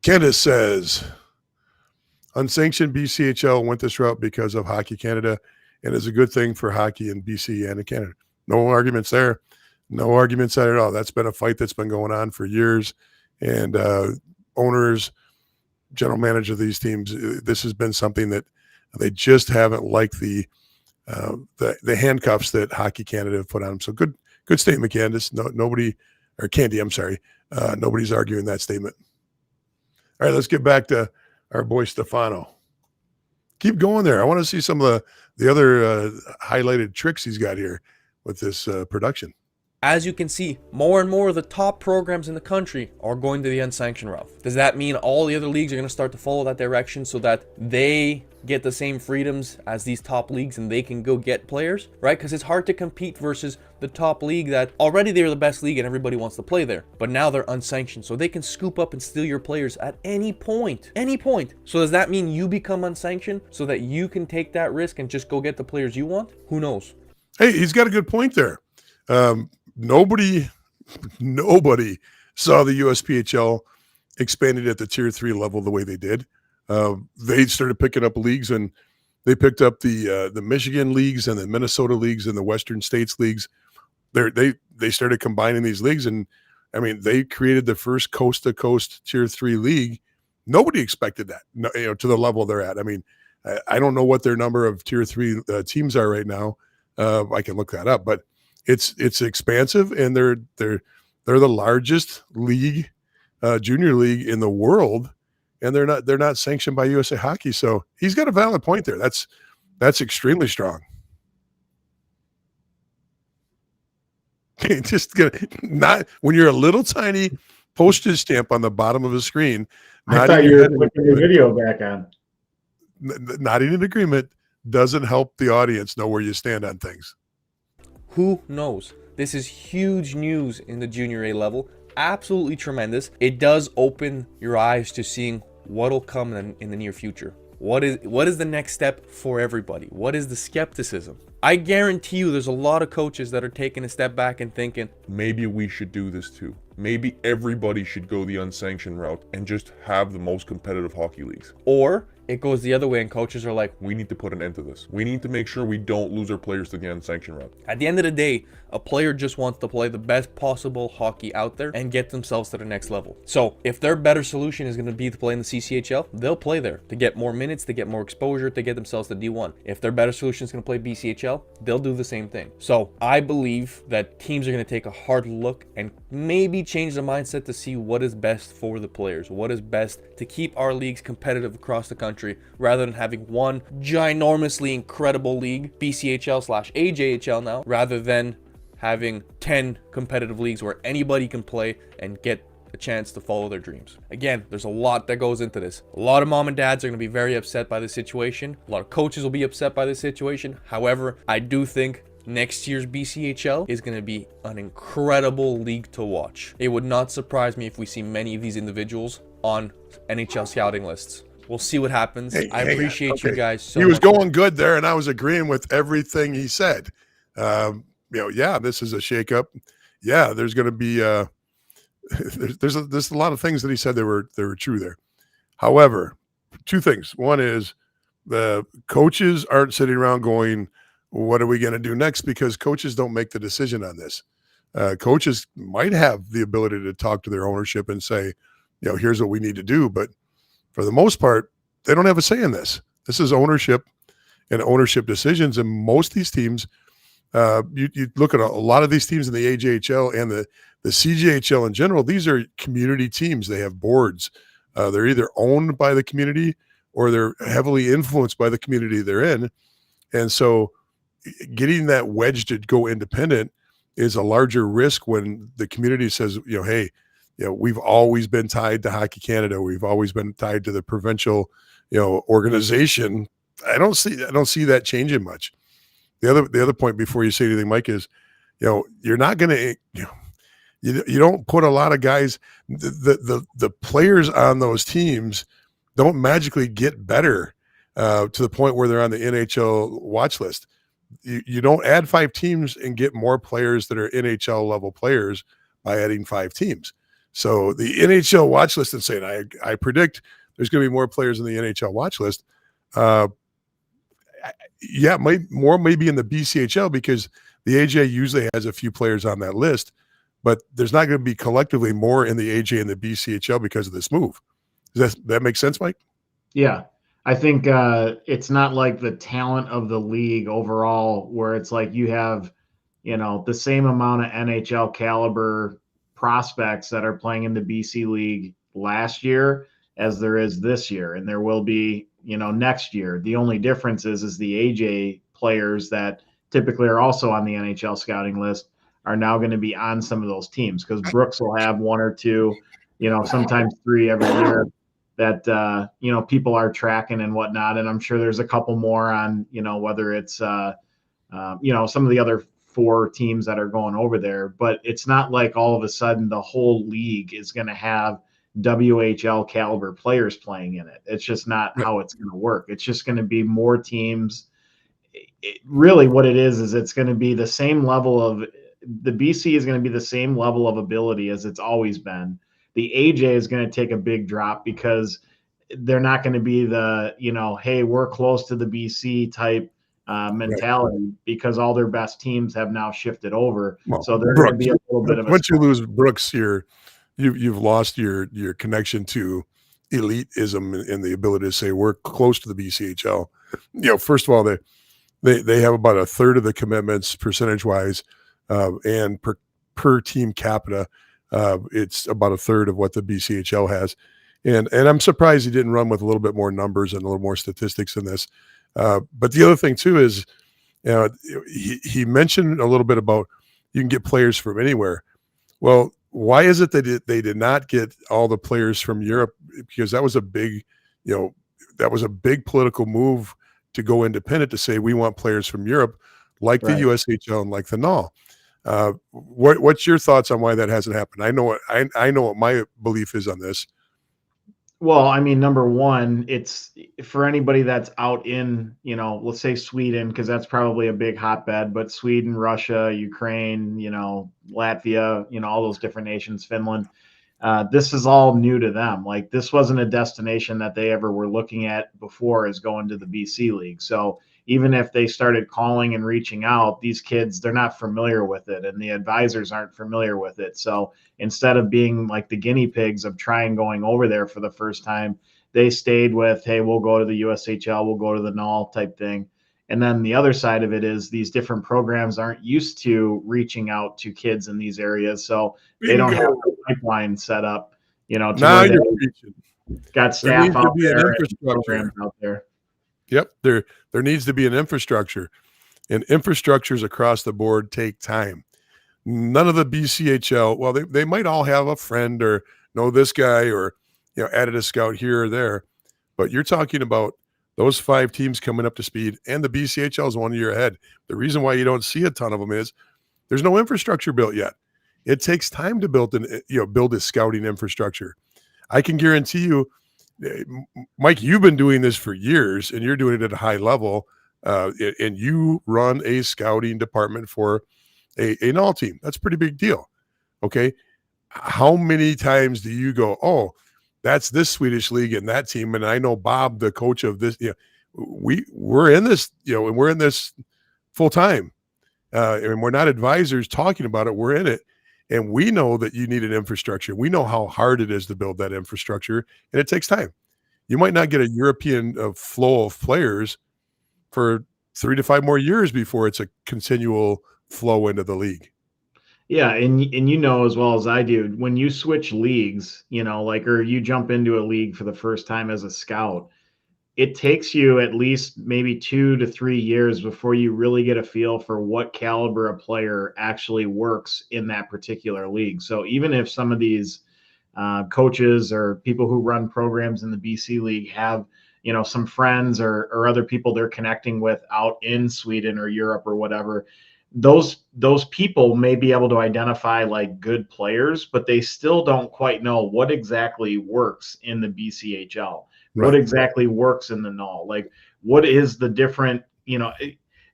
Candace says unsanctioned BCHL went this route because of Hockey Canada, and is a good thing for hockey in BC and in Canada. No arguments there. No arguments at all. That's been a fight that's been going on for years. And owners, general manager of these teams, this has been something that they just haven't liked the handcuffs that Hockey Canada have put on them. So good statement, Candace. Candy, I'm sorry. Nobody's arguing that statement. All right, let's get back to our boy Stefano. Keep going there. I want to see some of the other highlighted tricks he's got here with this production. As you can see, more and more of the top programs in the country are going to the unsanctioned route. Does that mean all the other leagues are going to start to follow that direction so that they get the same freedoms as these top leagues and they can go get players, right? Because it's hard to compete versus the top league that already they're the best league and everybody wants to play there. But now they're unsanctioned, so they can scoop up and steal your players at any point. Any point. So does that mean you become unsanctioned so that you can take that risk and just go get the players you want? Who knows? Hey, he's got a good point there. Nobody saw the USPHL expanded at the tier 3 level the way they did. They started picking up leagues and They picked up the Michigan leagues and the Minnesota leagues and the Western States leagues. They started combining these leagues, and I mean, they created the first coast to coast tier 3 league. Nobody expected that, no, to the level they're at. I mean, I don't know what their number of tier 3 teams are right now. I can look that up, but it's expansive, and they're the largest league, junior league in the world, and they're not sanctioned by USA Hockey. So he's got a valid point there. That's extremely strong. Just gonna not when you're a little tiny postage stamp on the bottom of a screen. I thought you were putting your video back on. Nodding in agreement doesn't help the audience know where you stand on things. Who knows? This is huge news in the junior A level. Absolutely tremendous. It does open your eyes to seeing what'll come in the near future. What is the next step for everybody? What is the skepticism? I guarantee you there's a lot of coaches that are taking a step back and thinking, maybe we should do this too. Maybe everybody should go the unsanctioned route and just have the most competitive hockey leagues. or it goes the other way and coaches are like, We need to put an end to this. We need to make sure we don't lose our players to the unsanctioned route. at the end of the day, a player just wants to play the best possible hockey out there and get themselves to the next level. So if their better solution is going to be to play in the CCHL, they'll play there to get more minutes, to get more exposure, to get themselves to D1. If their better solution is going to play BCHL, they'll do the same thing. So I believe that teams are going to take a hard look and maybe change the mindset to see what is best for the players, what is best to keep our leagues competitive across the country, rather than having one ginormously incredible league, BCHL/AJHL now, rather than having 10 competitive leagues where anybody can play and get a chance to follow their dreams. Again, there's a lot that goes into this. A lot of mom and dads are going to be very upset by this situation. A lot of coaches will be upset by this situation. However, I do think next year's BCHL is going to be an incredible league to watch. It would not surprise me if we see many of these individuals on NHL scouting lists. We'll see what happens. I appreciate you guys so much. He was going good there, and I was agreeing with everything he said. Yeah, this is a shakeup. Yeah, there's going to be there's a lot of things that he said they were true there. However, two things. One is the coaches aren't sitting around going, "What are we going to do next?" Because coaches don't make the decision on this. Coaches might have the ability to talk to their ownership and say, here's what we need to do, but for the most part, they don't have a say in this. This is ownership and ownership decisions, and most of these teams. You look at a lot of these teams in the AJHL and the CJHL in general, these are community teams. They have boards. They're either owned by the community or they're heavily influenced by the community they're in. And so getting that wedge to go independent is a larger risk when the community says, hey, we've always been tied to Hockey Canada. We've always been tied to the provincial, organization. I don't see that changing much. The other point before you say anything, Mike, is, you're not going to, you don't put a lot of guys, the players on those teams don't magically get better to the point where they're on the NHL watch list. You don't add 5 teams and get more players that are NHL level players by adding 5 teams. So the NHL watch list and saying, I predict there's going to be more players in the NHL watch list. Yeah, more maybe in the BCHL because the AJ usually has a few players on that list, but there's not going to be collectively more in the AJ and the BCHL because of this move. Does that make sense, Mike? Yeah. I think it's not like the talent of the league overall where it's like you have, the same amount of NHL caliber prospects that are playing in the BC League last year as there is this year. And there will be, next year. The only difference is the AJ players that typically are also on the NHL scouting list are now going to be on some of those teams because Brooks will have 1 or 2, sometimes 3 every year that, people are tracking and whatnot. And I'm sure there's a couple more on, whether it's, some of the other 4 teams that are going over there, but it's not like all of a sudden the whole league is going to have WHL caliber players playing in it. It's just not how it's going to work. It's just going to be more teams. Really what it is it's going to be the same level of the BC is going to be the same level of ability as it's always been. The AJ is going to take a big drop because they're not going to be the, hey, we're close to the BC type mentality, because all their best teams have now shifted over. Well, So they're going to Brooks, be a little bit of a once you lose Brooks, you've lost your connection to elitism and the ability to say we're close to the BCHL. First of all, they have about a third of the commitments percentage wise, and per team capita, it's about a third of what the BCHL has. And I'm surprised he didn't run with a little bit more numbers and a little more statistics in this. But the other thing too is, he mentioned a little bit about you can get players from anywhere. Well, why is it that they did not get all the players from Europe? Because that was a big political move to go independent, to say we want players from Europe, like the USHL and like the NAL. What's your thoughts on why that hasn't happened? I know what my belief is on this. Well, I mean, number one, it's for anybody that's out in, let's say Sweden, because that's probably a big hotbed, but Sweden, Russia, Ukraine, Latvia, all those different nations, Finland, this is all new to them. Like, this wasn't a destination that they ever were looking at before as going to the BC League. So even if they started calling and reaching out, these kids, they're not familiar with it, and the advisors aren't familiar with it. So instead of being like the guinea pigs of trying going over there for the first time, they stayed with, hey, we'll go to the USHL, we'll go to the NAL type thing. And then the other side of it is these different programs aren't used to reaching out to kids in these areas. So they don't have a pipeline set up, Now you're preaching. Got staff out there and programs out there. Yep. There needs to be an infrastructure, and infrastructures across the board take time. None of the BCHL, well, they might all have a friend or know this guy, or, added a scout here or there, but you're talking about those 5 teams coming up to speed, and the BCHL is 1 year ahead. The reason why you don't see a ton of them is there's no infrastructure built yet. It takes time to build a scouting infrastructure. I can guarantee you, Mike, you've been doing this for years, and you're doing it at a high level, and you run a scouting department for a NAL team. That's a pretty big deal. Okay. How many times do you go, oh, that's this Swedish league and that team, and I know Bob, the coach of this, we're in this, and we're in this full time, and we're not advisors talking about it. We're in it. And we know that you need an infrastructure. We know how hard it is to build that infrastructure, and it takes time. You might not get a European flow of players for 3 to 5 more years before it's a continual flow into the league. Yeah, and as well as I do, when you switch leagues, or you jump into a league for the first time as a scout, it takes you at least maybe 2 to 3 years before you really get a feel for what caliber of player actually works in that particular league. So even if some of these coaches or people who run programs in the BC League have, some friends or other people they're connecting with out in Sweden or Europe or whatever, those people may be able to identify like good players, but they still don't quite know what exactly works in the BCHL. Right. What exactly works in the NAL? Like, what is the different,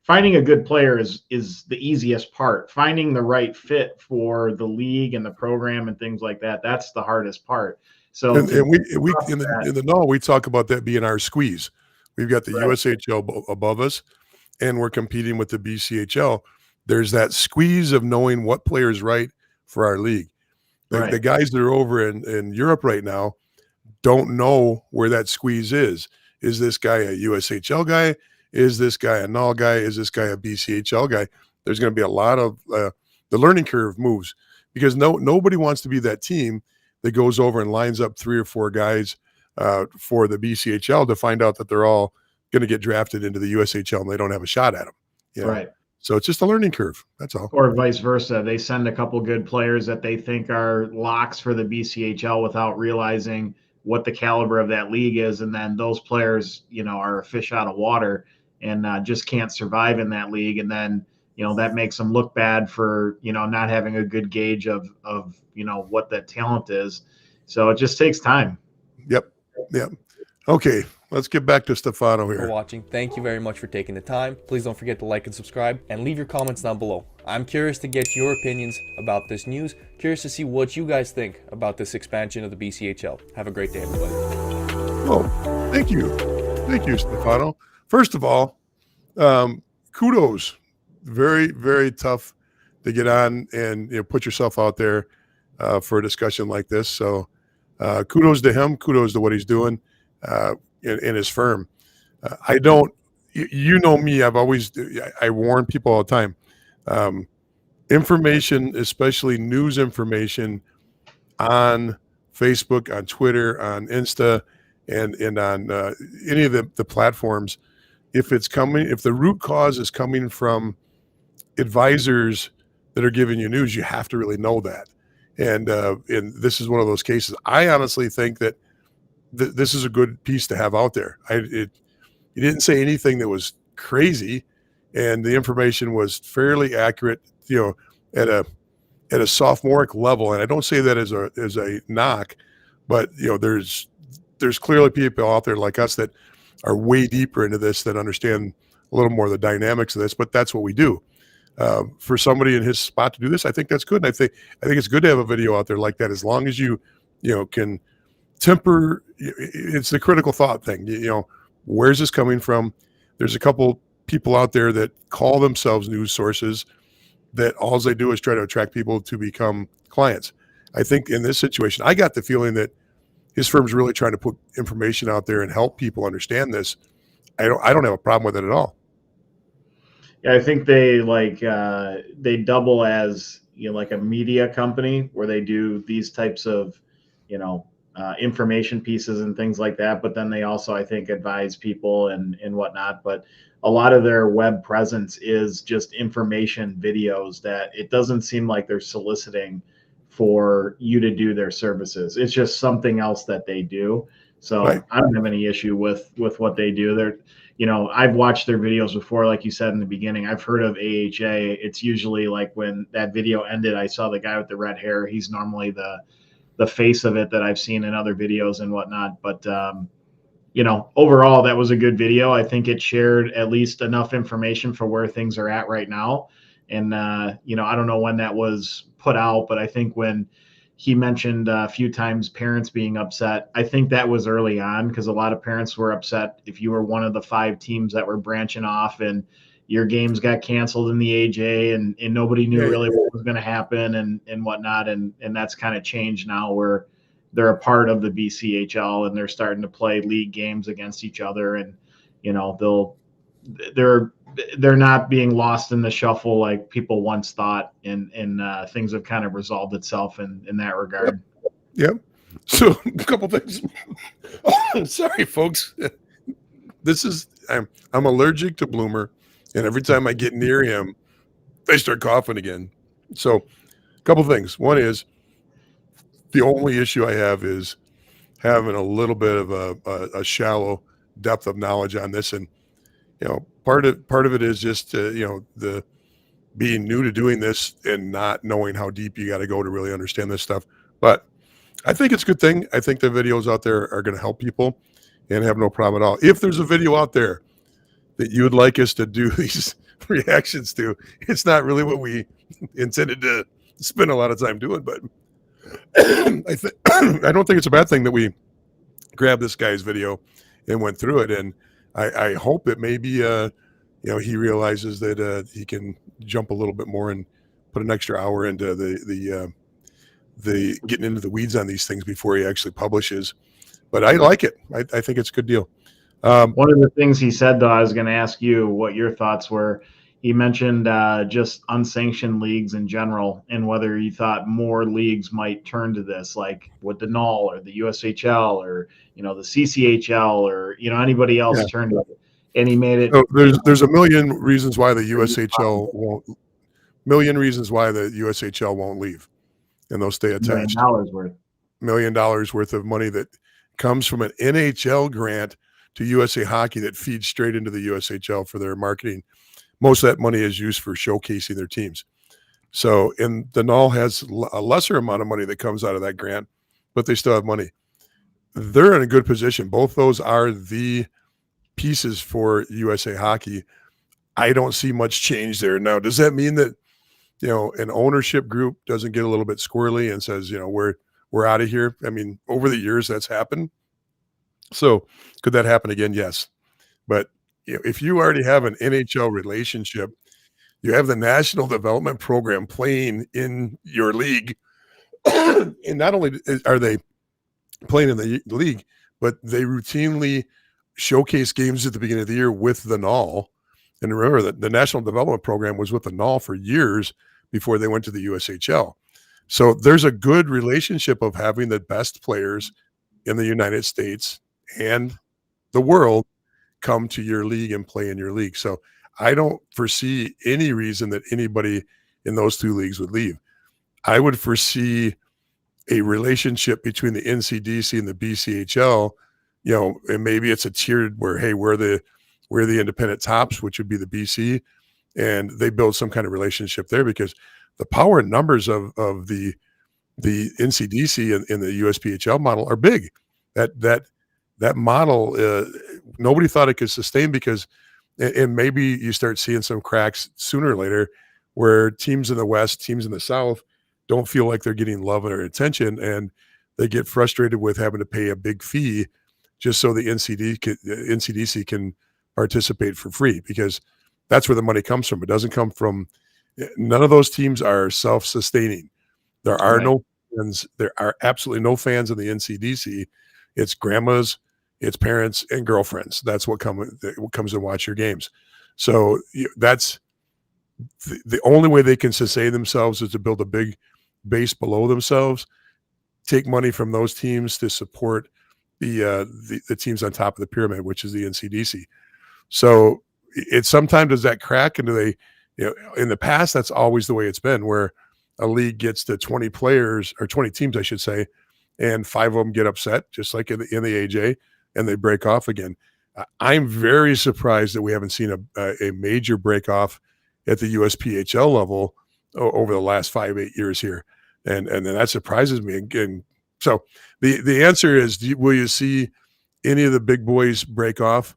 finding a good player is the easiest part. Finding the right fit for the league and the program and things like that, that's the hardest part. So and we in the NAL, we talk about that being our squeeze. We've got the USHL above us, and we're competing with the BCHL. There's that squeeze of knowing what player is right for our league. The guys that are over in Europe right now don't know where that squeeze is. Is this guy a USHL guy? Is this guy a NAL guy? Is this guy a BCHL guy? There's going to be a lot of the learning curve moves, because nobody wants to be that team that goes over and lines up 3 or 4 guys for the BCHL to find out that they're all going to get drafted into the USHL and they don't have a shot at them. Right. So it's just a learning curve. That's all. Or vice versa. They send a couple good players that they think are locks for the BCHL without realizing what the caliber of that league is. And then those players, are a fish out of water and just can't survive in that league. And then, that makes them look bad for, not having a good gauge of what that talent is. So it just takes time. Yep. Okay. Let's get back to Stefano here. For watching. Thank you very much for taking the time. Please don't forget to like and subscribe, and leave your comments down below. I'm curious to get your opinions about this news. Curious to see what you guys think about this expansion of the BCHL. Have a great day, everybody. Oh, thank you. Thank you, Stefano. First of all, kudos. Very, very tough to get on and put yourself out there for a discussion like this. So kudos to him. Kudos to what he's doing in his firm. I don't, you know me, I warn people all the time. Information, especially news information on Facebook, on Twitter, on Insta, and on any of the platforms, if the root cause is coming from advisors that are giving you news, you have to really know that. And this is one of those cases. I honestly think that this is a good piece to have out there. You didn't say anything that was crazy, and the information was fairly accurate, at a sophomoric level. And I don't say that as a knock, but there's clearly people out there like us that are way deeper into this, that understand a little more of the dynamics of this. But that's what we do. For somebody in his spot to do this, I think that's good. And I think it's good to have a video out there like that, as long as you can temper. It's the critical thought thing. Where's this coming from? There's a couple people out there that call themselves news sources that all they do is try to attract people to become clients. I think in this situation, I got the feeling that his firm's really trying to put information out there and help people understand this. I don't have a problem with it at all. Yeah, I think they double as like a media company where they do these types of information pieces and things like that. But then they also, I think, advise people and whatnot. But a lot of their web presence is just information videos that it doesn't seem like they're soliciting for you to do their services. It's just something else that they do. So Right. I don't have any issue with what they do. They're, I've watched their videos before, like you said in the beginning. I've heard of AHA. It's usually like when that video ended, I saw the guy with the red hair. He's normally the face of it that I've seen in other videos and whatnot. But overall, that was a good video. I think it shared at least enough information for where things are at right now. And I don't know when that was put out, but I think when he mentioned a few times parents being upset, I think that was early on, because a lot of parents were upset if you were one of the 5 teams that were branching off and your games got canceled in the AJ and nobody knew really what was going to happen and whatnot. And that's kind of changed now, where they're a part of the BCHL and they're starting to play league games against each other. And, they're not being lost in the shuffle like people once thought, and things have kind of resolved itself in that regard. Yep. So a couple things. Sorry, folks. I'm allergic to Bloomer, and every time I get near him, I start coughing again. So a couple things. One is, the only issue I have is having a little bit of a shallow depth of knowledge on this. And part of it is just the being new to doing this and not knowing how deep you got to go to really understand this stuff. But I think it's a good thing. I think the videos out there are going to help people, and have no problem at all. If there's a video out there that you would like us to do these reactions to, it's not really what we intended to spend a lot of time doing, but I don't think it's a bad thing that we grabbed this guy's video and went through it. And I hope it maybe he realizes that he can jump a little bit more and put an extra hour into the getting into the weeds on these things before he actually publishes. But I like it. I think it's a good deal. One of the things he said, though, I was going to ask you what your thoughts were. He mentioned just unsanctioned leagues in general, and whether you thought more leagues might turn to this, like with the NUL or the USHL or the CCHL or anybody else turn to it. And he made it. So there's a million reasons why the USHL won't. Million reasons why the USHL won't leave, and they'll stay attached. $1 million worth of money that comes from an NHL grant to USA Hockey that feeds straight into the USHL for their marketing. Most of that money is used for showcasing their teams. So, and the NUL has a lesser amount of money that comes out of that grant, but they still have money. They're in a good position. Both those are the pieces for USA Hockey. I don't see much change there. Now, does that mean that, an ownership group doesn't get a little bit squirrely and says, we're out of here? I mean, over the years that's happened. So could that happen again? Yes. But if you already have an NHL relationship, you have the national development program playing in your league, and not only are they playing in the league, but they routinely showcase games at the beginning of the year with the NAL. And remember that the national development program was with the NAL for years before they went to the USHL. So there's a good relationship of having the best players in the United States and the world come to your league and play in your league. So I don't foresee any reason that anybody in those two leagues would leave. I would foresee a relationship between the NCDC and the BCHL, and maybe it's a tiered where, hey, we're the independent tops, which would be the BC, and they build some kind of relationship there because the power and numbers of the NCDC and the USPHL model are big. That model, nobody thought it could sustain because, and maybe you start seeing some cracks sooner or later where teams in the West, teams in the South don't feel like they're getting love or attention, and they get frustrated with having to pay a big fee just so the NCDC can participate for free because that's where the money comes from. It doesn't come from none of those teams are self-sustaining. There are Right. no fans. There are absolutely no fans in the NCDC. It's grandmas, it's parents, and girlfriends. That's what comes and watch your games. So that's the only way they can sustain themselves is to build a big base below themselves, take money from those teams to support the teams on top of the pyramid, which is the NCDC. So it sometimes does that crack, and do they, in the past, that's always the way it's been, where a league gets to 20 players or 20 teams, I should say, and 5 of them get upset, just like in the AJ, and they break off again. I'm very surprised that we haven't seen a major break off at the USPHL level over the last 5-8 years here, and that surprises me. Again, so the answer is, will you see any of the big boys break off?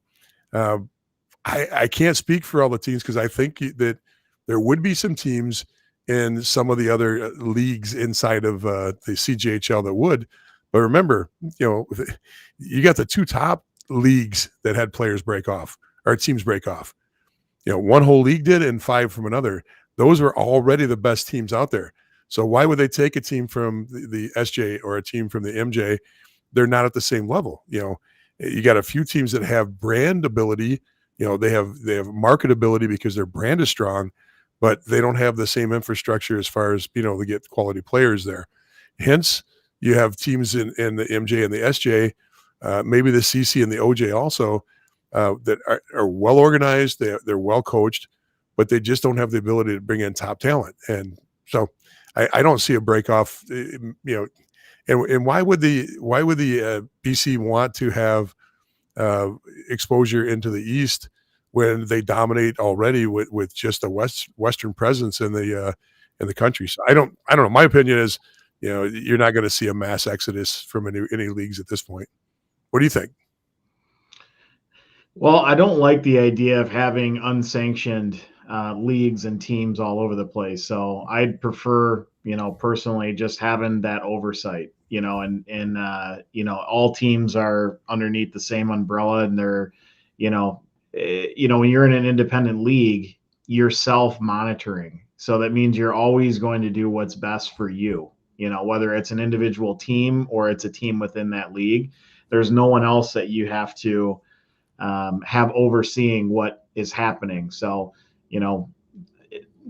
I can't speak for all the teams because I think that there would be some teams in some of the other leagues inside of the CJHL that would. But remember, you got the 2 top leagues that had players break off or teams break off. One whole league did and 5 from another. Those were already the best teams out there. So why would they take a team from the SJ or a team from the MJ? They're not at the same level. You got a few teams that have brand ability. They have marketability because their brand is strong, but they don't have the same infrastructure as far as to get quality players there. Hence, you have teams in the MJ and the SJ, maybe the CC and the OJ also, that are well organized. They're well coached, but they just don't have the ability to bring in top talent. And so, I don't see a break off. And why would the BC want to have exposure into the East when they dominate already with just a Western presence in the country? So I don't know. My opinion is, you're not going to see a mass exodus from any leagues at this point. What do you think? Well, I don't like the idea of having unsanctioned leagues and teams all over the place. So I'd prefer, personally, just having that oversight, and all teams are underneath the same umbrella, and they're, when you're in an independent league, you're self-monitoring. So that means you're always going to do what's best for you, whether it's an individual team or it's a team within that league. There's no one else that you have to have overseeing what is happening. So,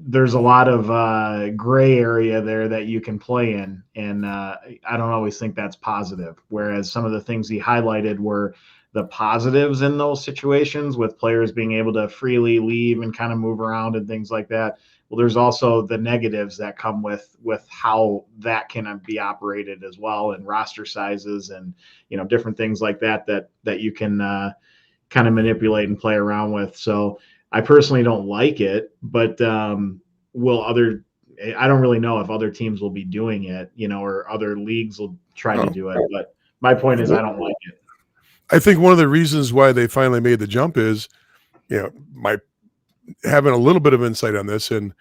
there's a lot of gray area there that you can play in. And I don't always think that's positive. Whereas some of the things he highlighted were the positives in those situations, with players being able to freely leave and kind of move around and things like that. Well, there's also the negatives that come with how that can be operated as well, and roster sizes and, different things like that you can kind of manipulate and play around with. So I personally don't like it, but I don't really know if other teams will be doing it, or other leagues will try to do it. But my point is, I don't like it. I think one of the reasons why they finally made the jump is, my having a little bit of insight on this, and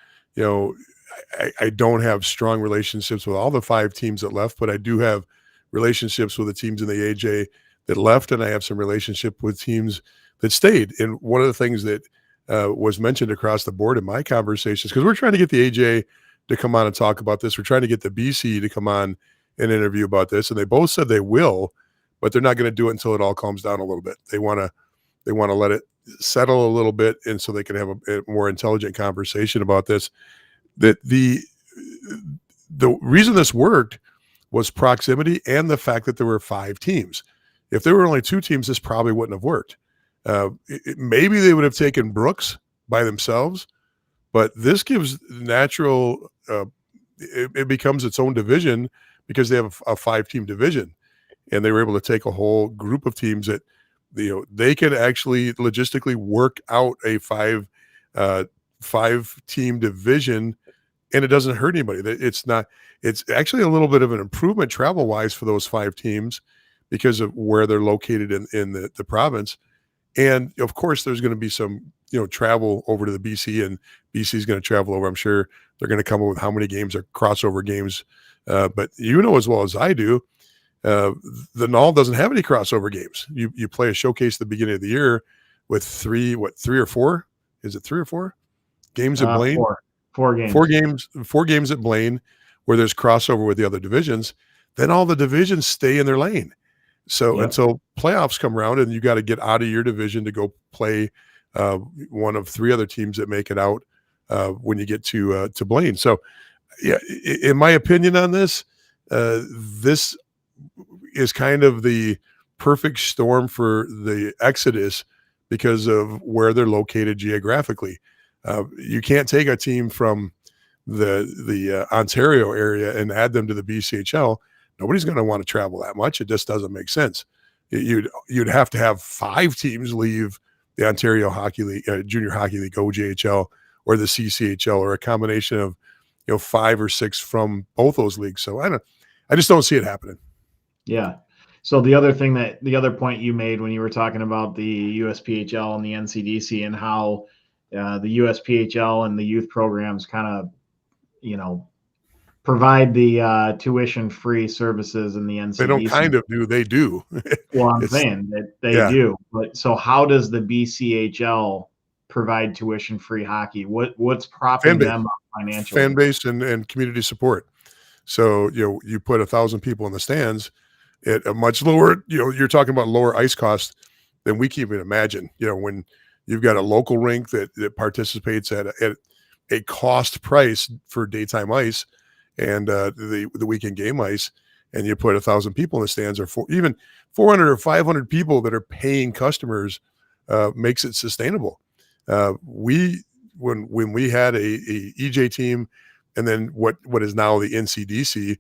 I don't have strong relationships with all the 5 teams that left, but I do have relationships with the teams in the AJ that left, and I have some relationship with teams that stayed. And one of the things that was mentioned across the board in my conversations, because we're trying to get the AJ to come on and talk about this. We're trying to get the BC to come on and interview about this, and they both said they will, but they're not going to do it until it all calms down a little bit. They want to let it settle a little bit, and so they can have a more intelligent conversation about this. That the reason this worked was proximity and the fact that there were 5 teams. If there were only 2 teams, this probably wouldn't have worked. Maybe they would have taken Brooks by themselves, but this gives natural. It becomes its own division because they have a 5-team division, and they were able to take a whole group of teams that they could actually logistically work out a 5-team division, and it doesn't hurt anybody. It's not. It's actually a little bit of an improvement travel wise for those 5 teams because of where they're located in the province. And of course, there's going to be some travel over to the BC, and BC is going to travel over. I'm sure they're going to come up with how many games are crossover games. But as well as I do, the NAL doesn't have any crossover games. You play a showcase at the beginning of the year with 3 or 4? Is it 3 or 4 games at Blaine? 4 games. 4 games at Blaine where there's crossover with the other divisions. Then all the divisions stay in their lane. So until playoffs come around, and you got to get out of your division to go play one of 3 other teams that make it out when you get to Blaine. So, yeah, in my opinion on this, this is kind of the perfect storm for the exodus because of where they're located geographically. You can't take a team from the Ontario area and add them to the BCHL. Nobody's going to want to travel that much. It just doesn't make sense. You'd have to have 5 teams leave the Ontario Hockey League, Junior Hockey League, OJHL, or the CCHL, or a combination of 5 or 6 from both those leagues. So I just don't see it happening. Yeah. So the other point you made when you were talking about the USPHL and the NCDC and how the USPHL and the youth programs kind of, provide the tuition-free services in the NCDC. They don't kind of do, they do. Well, I'm saying that they do. But so how does the BCHL provide tuition-free hockey? What's propping them up financially? Fan base and community support. So, you put 1,000 people in the stands at a much lower, you're talking about lower ice costs than we can even imagine. When you've got a local rink that participates at a cost price for daytime ice and the weekend game ice, and you put 1,000 people in the stands, or even 400 or 500 people that are paying customers, makes it sustainable. When we had a EJ team, and then what is now the NCDC,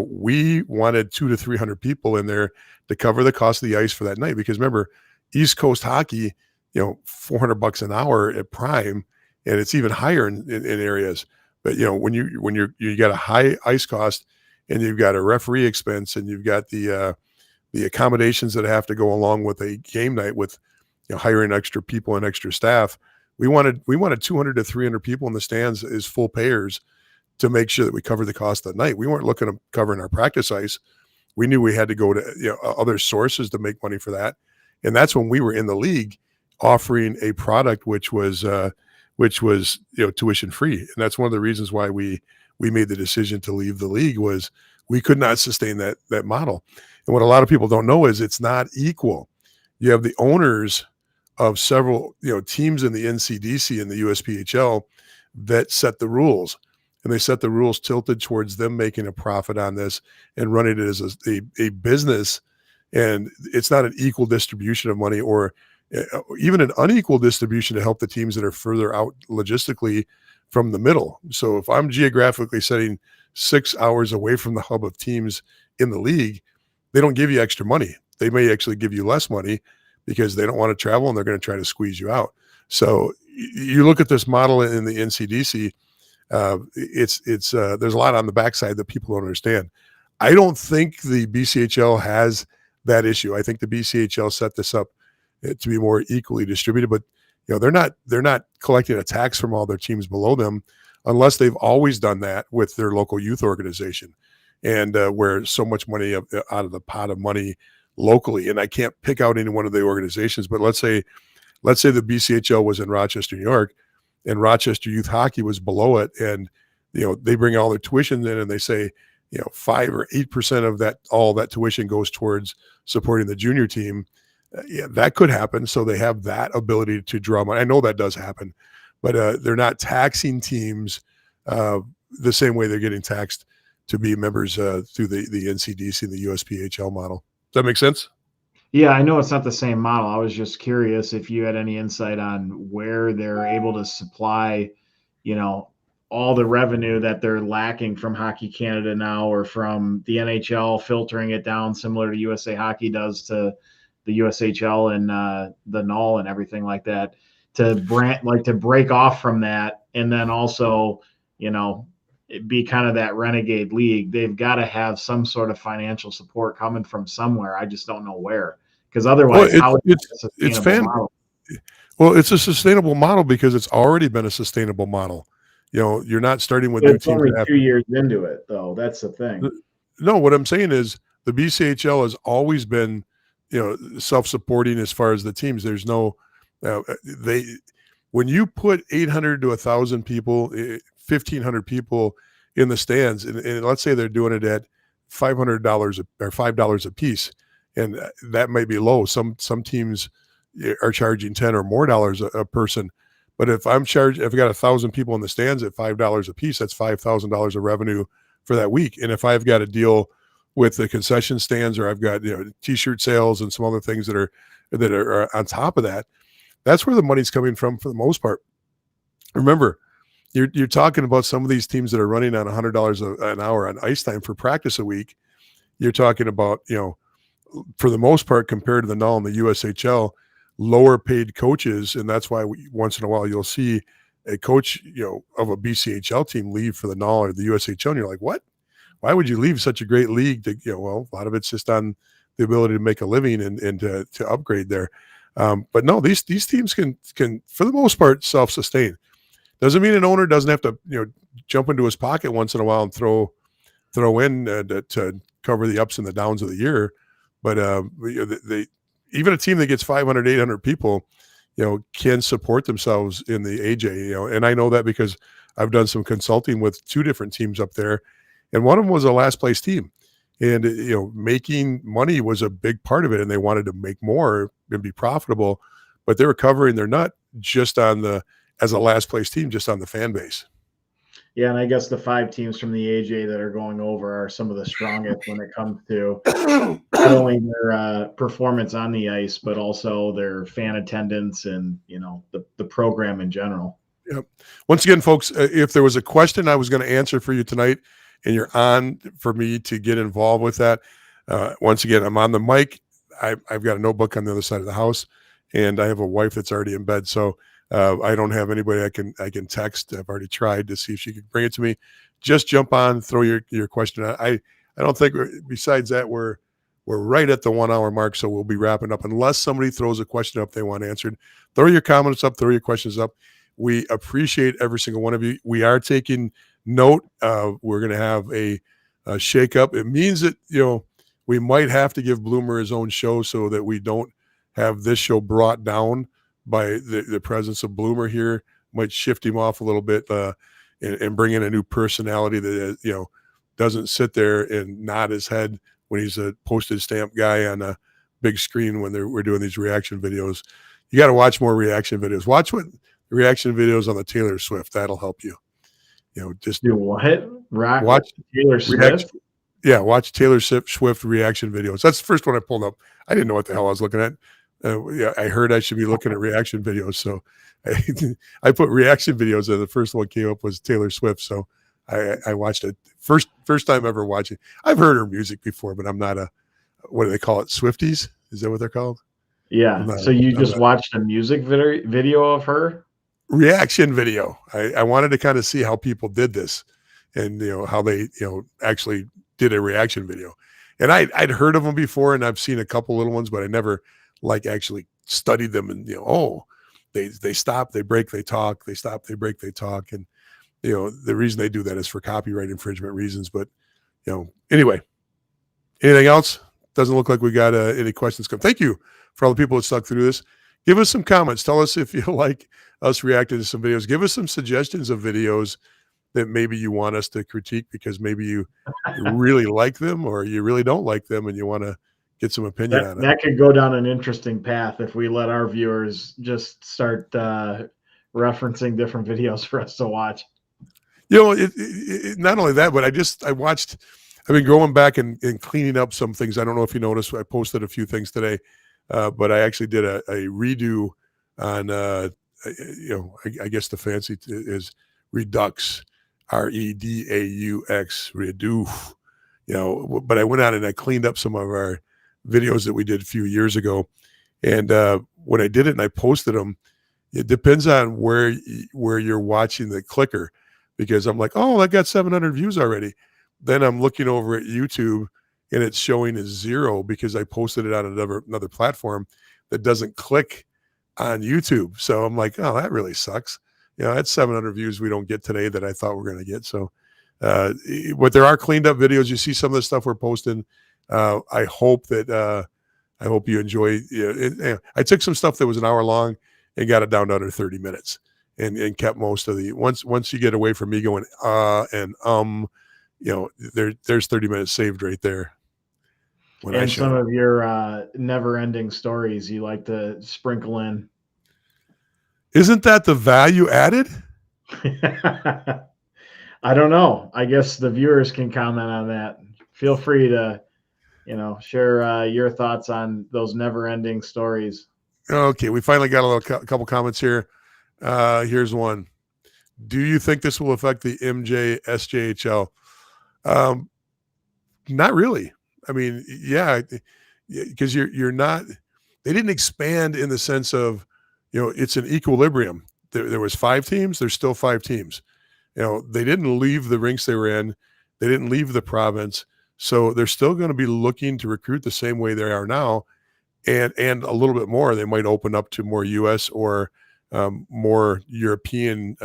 we wanted 200 to 300 people in there to cover the cost of the ice for that night. Because remember, East Coast hockey, $400 an hour at prime, and it's even higher in areas. But when you got a high ice cost, and you've got a referee expense, and you've got the accommodations that have to go along with a game night with hiring extra people and extra staff, we wanted 200 to 300 people in the stands as full payers to make sure that we covered the cost of the night. We weren't looking at covering our practice ice. We knew we had to go to other sources to make money for that, and that's when we were in the league offering a product which was tuition free. And that's one of the reasons why we made the decision to leave the league, was we could not sustain that model. And what a lot of people don't know is it's not equal. You have the owners of several teams in the NCDC and the USPHL that set the rules, and they set the rules tilted towards them making a profit on this and running it as a business. And it's not an equal distribution of money, or even an unequal distribution to help the teams that are further out logistically from the middle. So if I'm geographically setting 6 hours away from the hub of teams in the league, they don't give you extra money. They may actually give you less money because they don't want to travel, and they're going to try to squeeze you out. So you look at this model in the NCDC, it's there's a lot on the backside that people don't understand. I don't think the BCHL has that issue. I think the BCHL set this up to be more equally distributed, but they're not collecting a tax from all their teams below them, unless they've always done that with their local youth organization, and where so much money out of the pot of money locally, and I can't pick out any one of the organizations, but let's say the BCHL was in Rochester, New York, and Rochester Youth Hockey was below it, and they bring all their tuition in, and they say 5 or 8% of all that tuition goes towards supporting the junior team. Yeah, that could happen. So they have that ability to draw money. I know that does happen, but they're not taxing teams the same way they're getting taxed to be members through the NCDC and the USPHL model. Does that make sense? Yeah, I know it's not the same model. I was just curious if you had any insight on where they're able to supply, all the revenue that they're lacking from Hockey Canada now, or from the NHL filtering it down similar to USA Hockey does to the USHL and the Null and everything like that, to break off from that, and then also, be kind of that renegade league. They've got to have some sort of financial support coming from somewhere. I just don't know where, because otherwise, well, it's a sustainable model because it's already been a sustainable model. You're not starting with it's only 2 years into it, though. That's the thing. No, what I'm saying is the BCHL has always been, self-supporting as far as the teams. There's no, when you put 800 to 1,000 people, 1,500 people in the stands, and let's say they're doing it at $500 or $5 a piece, and that might be low. Some teams are charging $10 or more a person. But if I've got 1,000 people in the stands at $5 a piece, that's $5,000 of revenue for that week. And if I've got a deal with the concession stands, or I've got T-shirt sales and some other things that are on top of that, that's where the money's coming from for the most part. Remember, you're talking about some of these teams that are running on $100 an hour on ice time for practice a week. You're talking about for the most part, compared to the Null and the USHL, lower paid coaches, and that's why once in a while you'll see a coach of a BCHL team leave for the Null or the USHL, and you're like, what? Why would you leave such a great league? Well, a lot of it's just on the ability to make a living and to upgrade there. But no, these teams can for the most part self-sustain. Doesn't mean an owner doesn't have to jump into his pocket once in a while and throw in to cover the ups and the downs of the year. But even a team that gets 500, 800 people, can support themselves in the AJ. And I know that because I've done some consulting with 2 different teams up there, and one of them was a last place team, and making money was a big part of it, and they wanted to make more and be profitable, but they were covering their nut just as a last place team, just on the fan base. Yeah, and I guess the 5 teams from the AJ that are going over are some of the strongest when it comes to not only their performance on the ice, but also their fan attendance and the program in general. Yep. Once again, folks, if there was a question I was going to answer for you tonight, and you're on for me to get involved with that, once again, I'm on the mic. I've got a notebook on the other side of the house, and I have a wife that's already in bed, so I don't have anybody I can text. I've already tried to see if she could bring it to me. Just jump on, throw your question. I don't think, besides that, we're right at the 1 hour mark, so we'll be wrapping up unless somebody throws a question up they want answered. Throw your comments up, throw your questions up. We appreciate every single one of you. We are taking note. We're going to have a shake-up. It means that we might have to give Bloomer his own show so that we don't have this show brought down by the presence of Bloomer here. Might shift him off a little bit and bring in a new personality that doesn't sit there and nod his head when he's a postage stamp guy on a big screen when we're doing these reaction videos. You got to watch more reaction videos. Watch reaction videos on the Taylor Swift. That'll help you. Just do what? Watch Taylor Swift. Yeah, watch Taylor Swift reaction videos. That's the first one I pulled up. I didn't know what the hell I was looking at. I heard I should be looking at reaction videos, so I put reaction videos, and the first one came up was Taylor Swift. So I watched it. First time ever watching. I've heard her music before, but I'm not what do they call it? Swifties? Is that what they're called? Yeah. So you just watched a music video of her? Reaction video. I wanted to kind of see how people did this, and how they actually did a reaction video. And I'd heard of them before, and I've seen a couple little ones, but I never actually studied them. And they stop, they break, they talk, they stop, they break, they talk. And the reason they do that is for copyright infringement reasons. But anyway, anything else? doesn't look like we got any questions come. Thank you for all the people that stuck through this. Give us some comments. Tell us if you like us reacting to some videos. Give us some suggestions of videos that maybe you want us to critique because maybe you really like them or you really don't like them and you want to get some opinion on it. That could go down an interesting path if we let our viewers just start referencing different videos for us to watch. You know, not only that, but I've been going back and cleaning up some things. I don't know if you noticed, I posted a few things today, but I actually did a redo on, I guess the fancy is Redux, REDAUX, Redu. But I went out and I cleaned up some of our videos that we did a few years ago. And when I did it and I posted them, it depends on where you're watching the clicker, because I'm like, oh, that got 700 views already. Then I'm looking over at YouTube and it's showing as 0 because I posted it on another platform that doesn't click on YouTube. So I'm like, oh, that really sucks. That's 700 views we don't get today that I thought we were going to get. So, but there are cleaned up videos. You see some of the stuff we're posting. I hope you enjoy. I took some stuff that was an hour long and got it down to under 30 minutes and kept most of the, once you get away from me going, there's 30 minutes saved right there. And some of your never-ending stories you like to sprinkle in. Isn't that the value added? I don't know. I guess the viewers can comment on that. Feel free to, share your thoughts on those never-ending stories. Okay, we finally got a couple comments here. Here's one. Do you think this will affect the MJ-SJHL? Not really. I mean, yeah, because you're not. They didn't expand in the sense of, it's an equilibrium. There was 5 teams. There's still 5 teams. They didn't leave the rinks they were in. They didn't leave the province. So they're still going to be looking to recruit the same way they are now, and a little bit more. They might open up to more U.S. or more European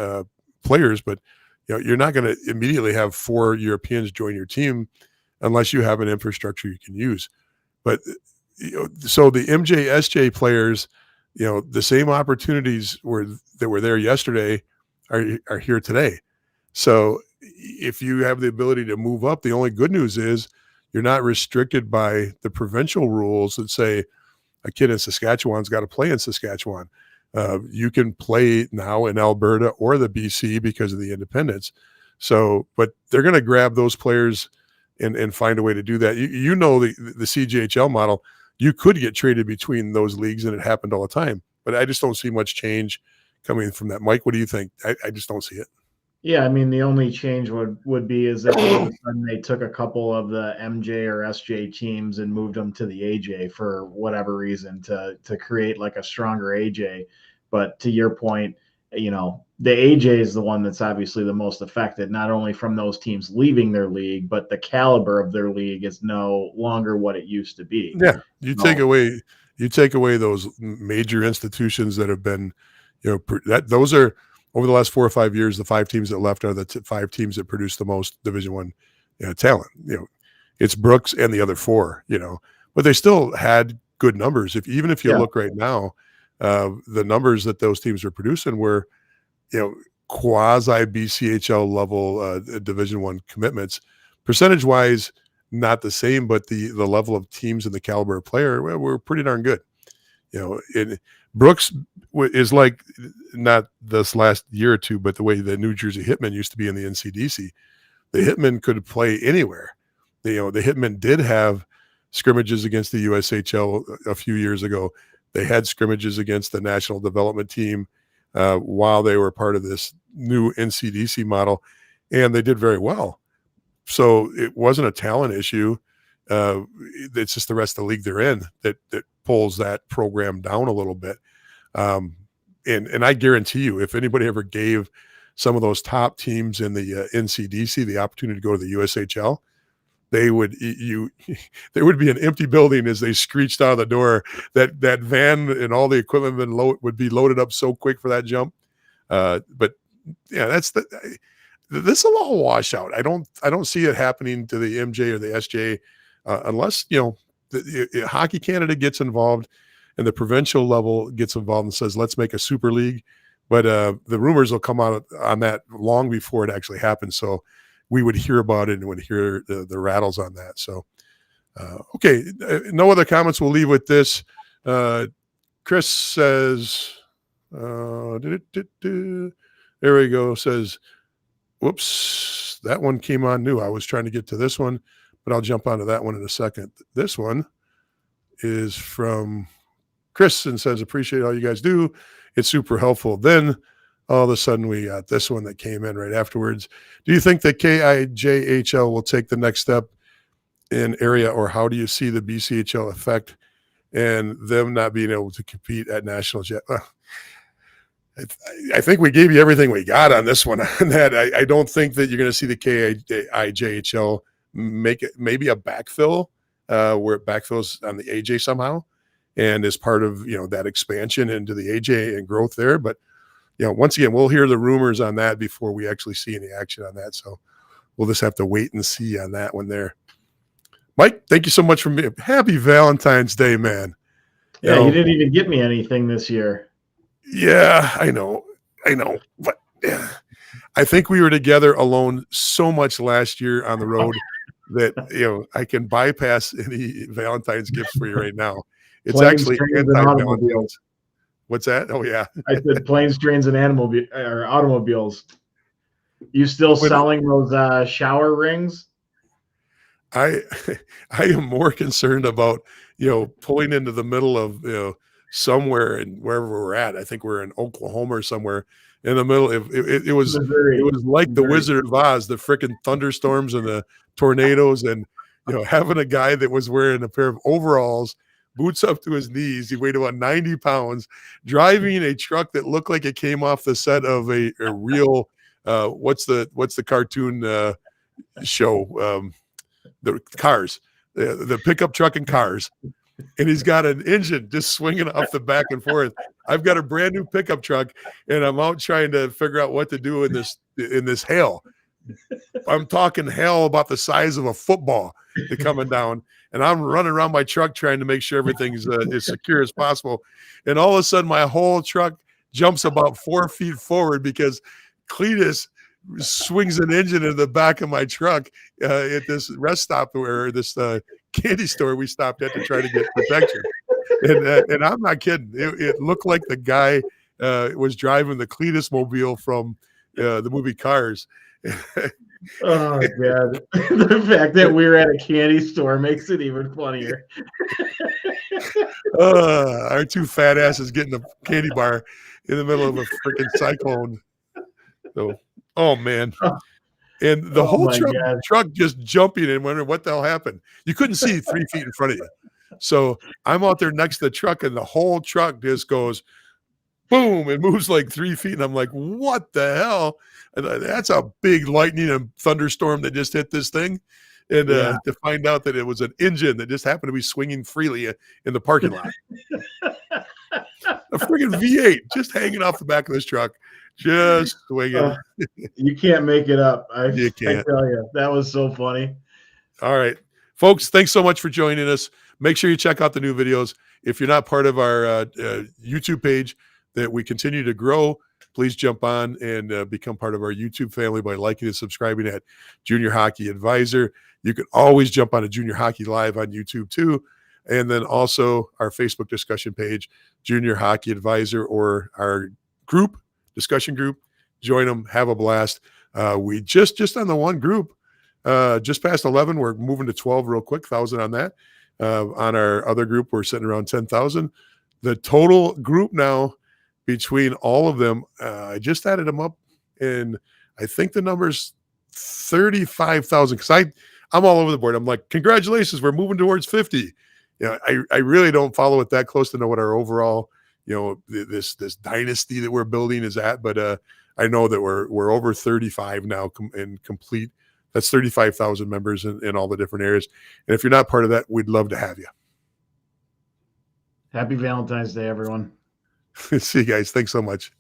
players, but you're not going to immediately have 4 Europeans join your team unless you have an infrastructure you can use. But so the MJ-SJ players, the same opportunities that were there yesterday are here today. So if you have the ability to move up, the only good news is you're not restricted by the provincial rules that say a kid in Saskatchewan's got to play in Saskatchewan. You can play now in Alberta or the BC because of the independence. So, but they're going to grab those players and find a way to do that. The CJHL model, you could get traded between those leagues, and it happened all the time. But I just don't see much change coming from that. Mike, what do you think? I just don't see it. Yeah, I mean, the only change would be is that all of a sudden they took a couple of the MJ or SJ teams and moved them to the AJ for whatever reason to create like a stronger AJ. But to your point, the AJ is the one that's obviously the most affected, not only from those teams leaving their league, but the caliber of their league is no longer what it used to be. Yeah, you take away those major institutions that have been, those are over the last 4 or 5 years. The 5 teams that left are the 5 teams that produce the most Division I talent. It's Brooks and the other 4. But they still had good numbers. Even if you look right now, the numbers that those teams were producing were, quasi BCHL level Division I commitments. Percentage wise, not the same, but the level of teams and the caliber of player were pretty darn good. Brooks is like, not this last year or two, but the way the New Jersey Hitmen used to be in the NCDC. The Hitmen could play anywhere. The Hitmen did have scrimmages against the USHL a few years ago. They had scrimmages against the national development team while they were part of this new NCDC model, and they did very well. So it wasn't a talent issue. It's just the rest of the league they're in that pulls that program down a little bit. And I guarantee you, if anybody ever gave some of those top teams in the NCDC the opportunity to go to the USHL, there would be an empty building as they screeched out of the door. That van and all the equipment would be loaded up so quick for that jump. But yeah, this will all wash out. I don't see it happening to the MJ or the SJ unless Hockey Canada gets involved, and the provincial level gets involved and says, let's make a super league. But the rumors will come out on that long before it actually happens. So we would hear about it and would hear the rattles on that. So, okay. No other comments. We'll leave with this. Chris says, there we go. Says, whoops, that one came on new. I was trying to get to this one, but I'll jump onto that one in a second. This one is from Chris and says, appreciate all you guys do. It's super helpful. Then all of a sudden we got this one that came in right afterwards. Do you think that KIJHL will take the next step in area, or how do you see the BCHL effect and them not being able to compete at nationals yet? I think we gave you everything we got on this one. On that, I don't think that you're going to see the KIJHL make it maybe a backfill where it backfills on the AJ somehow, and is part of that expansion into the AJ and growth there. But once again, we'll hear the rumors on that before we actually see any action on that. So we'll just have to wait and see on that one there. Mike, thank you so much for me. Happy Valentine's Day, man. Yeah, you didn't even get me anything this year. Yeah, I know. But yeah, I think we were together alone so much last year on the road that I can bypass any Valentine's gifts for you right now. It's Planes, actually trains, and automobiles. What's that? Oh yeah. I said planes, trains, and automobiles. You still selling those shower rings? I am more concerned about pulling into the middle of somewhere and wherever we're at. I think we're in Oklahoma or somewhere in the middle. It was like the Wizard of Oz, the freaking thunderstorms and the tornadoes, and having a guy that was wearing a pair of overalls, boots up to his knees. He weighed about 90 pounds, driving a truck that looked like it came off the set of a real what's the cartoon show? The Cars, the pickup truck and Cars. And he's got an engine just swinging off the back and forth. I've got a brand new pickup truck, and I'm out trying to figure out what to do in this hail. I'm talking hail about the size of a football coming down, and I'm running around my truck trying to make sure everything's as secure as possible. And all of a sudden, my whole truck jumps about 4 feet forward because Cletus swings an engine in the back of my truck at this rest stop or this candy store we stopped at to try to get protection. And I'm not kidding. It looked like the guy was driving the Cletus mobile from the movie Cars. Oh God! The fact that we were at a candy store makes it even funnier. Our two fat asses getting a candy bar in the middle of a freaking cyclone. So, oh man. And the whole truck just jumping and wondering what the hell happened. You couldn't see 3 feet in front of you. So I'm out there next to the truck, and the whole truck just goes boom, it moves like 3 feet. And I'm like, what the hell? And that's a big lightning and thunderstorm that just hit this thing. And to find out that it was an engine that just happened to be swinging freely in the parking lot. A friggin' V8 just hanging off the back of this truck. Just swinging. You can't make it up. You can't. I tell you, that was so funny. All right, folks, thanks so much for joining us. Make sure you check out the new videos. If you're not part of our YouTube page that we continue to grow, please jump on and become part of our YouTube family by liking and subscribing at Junior Hockey Advisor. You can always jump on a Junior Hockey Live on YouTube too. And then also our Facebook discussion page, Junior Hockey Advisor, or our group, discussion group. Join them, have a blast. We just on the one group, just past 11. We're moving to 12 real quick, 1,000 on that. On our other group, we're sitting around 10,000. The total group now between all of them, I just added them up, and I think the number's 35,000. Because I'm all over the board. I'm like, congratulations, we're moving towards 50. I really don't follow it that close to know what our overall, this dynasty that we're building is at. But I know that we're over 35 now and complete. That's 35,000 members in all the different areas. And if you're not part of that, we'd love to have you. Happy Valentine's Day, everyone. See you guys. Thanks so much.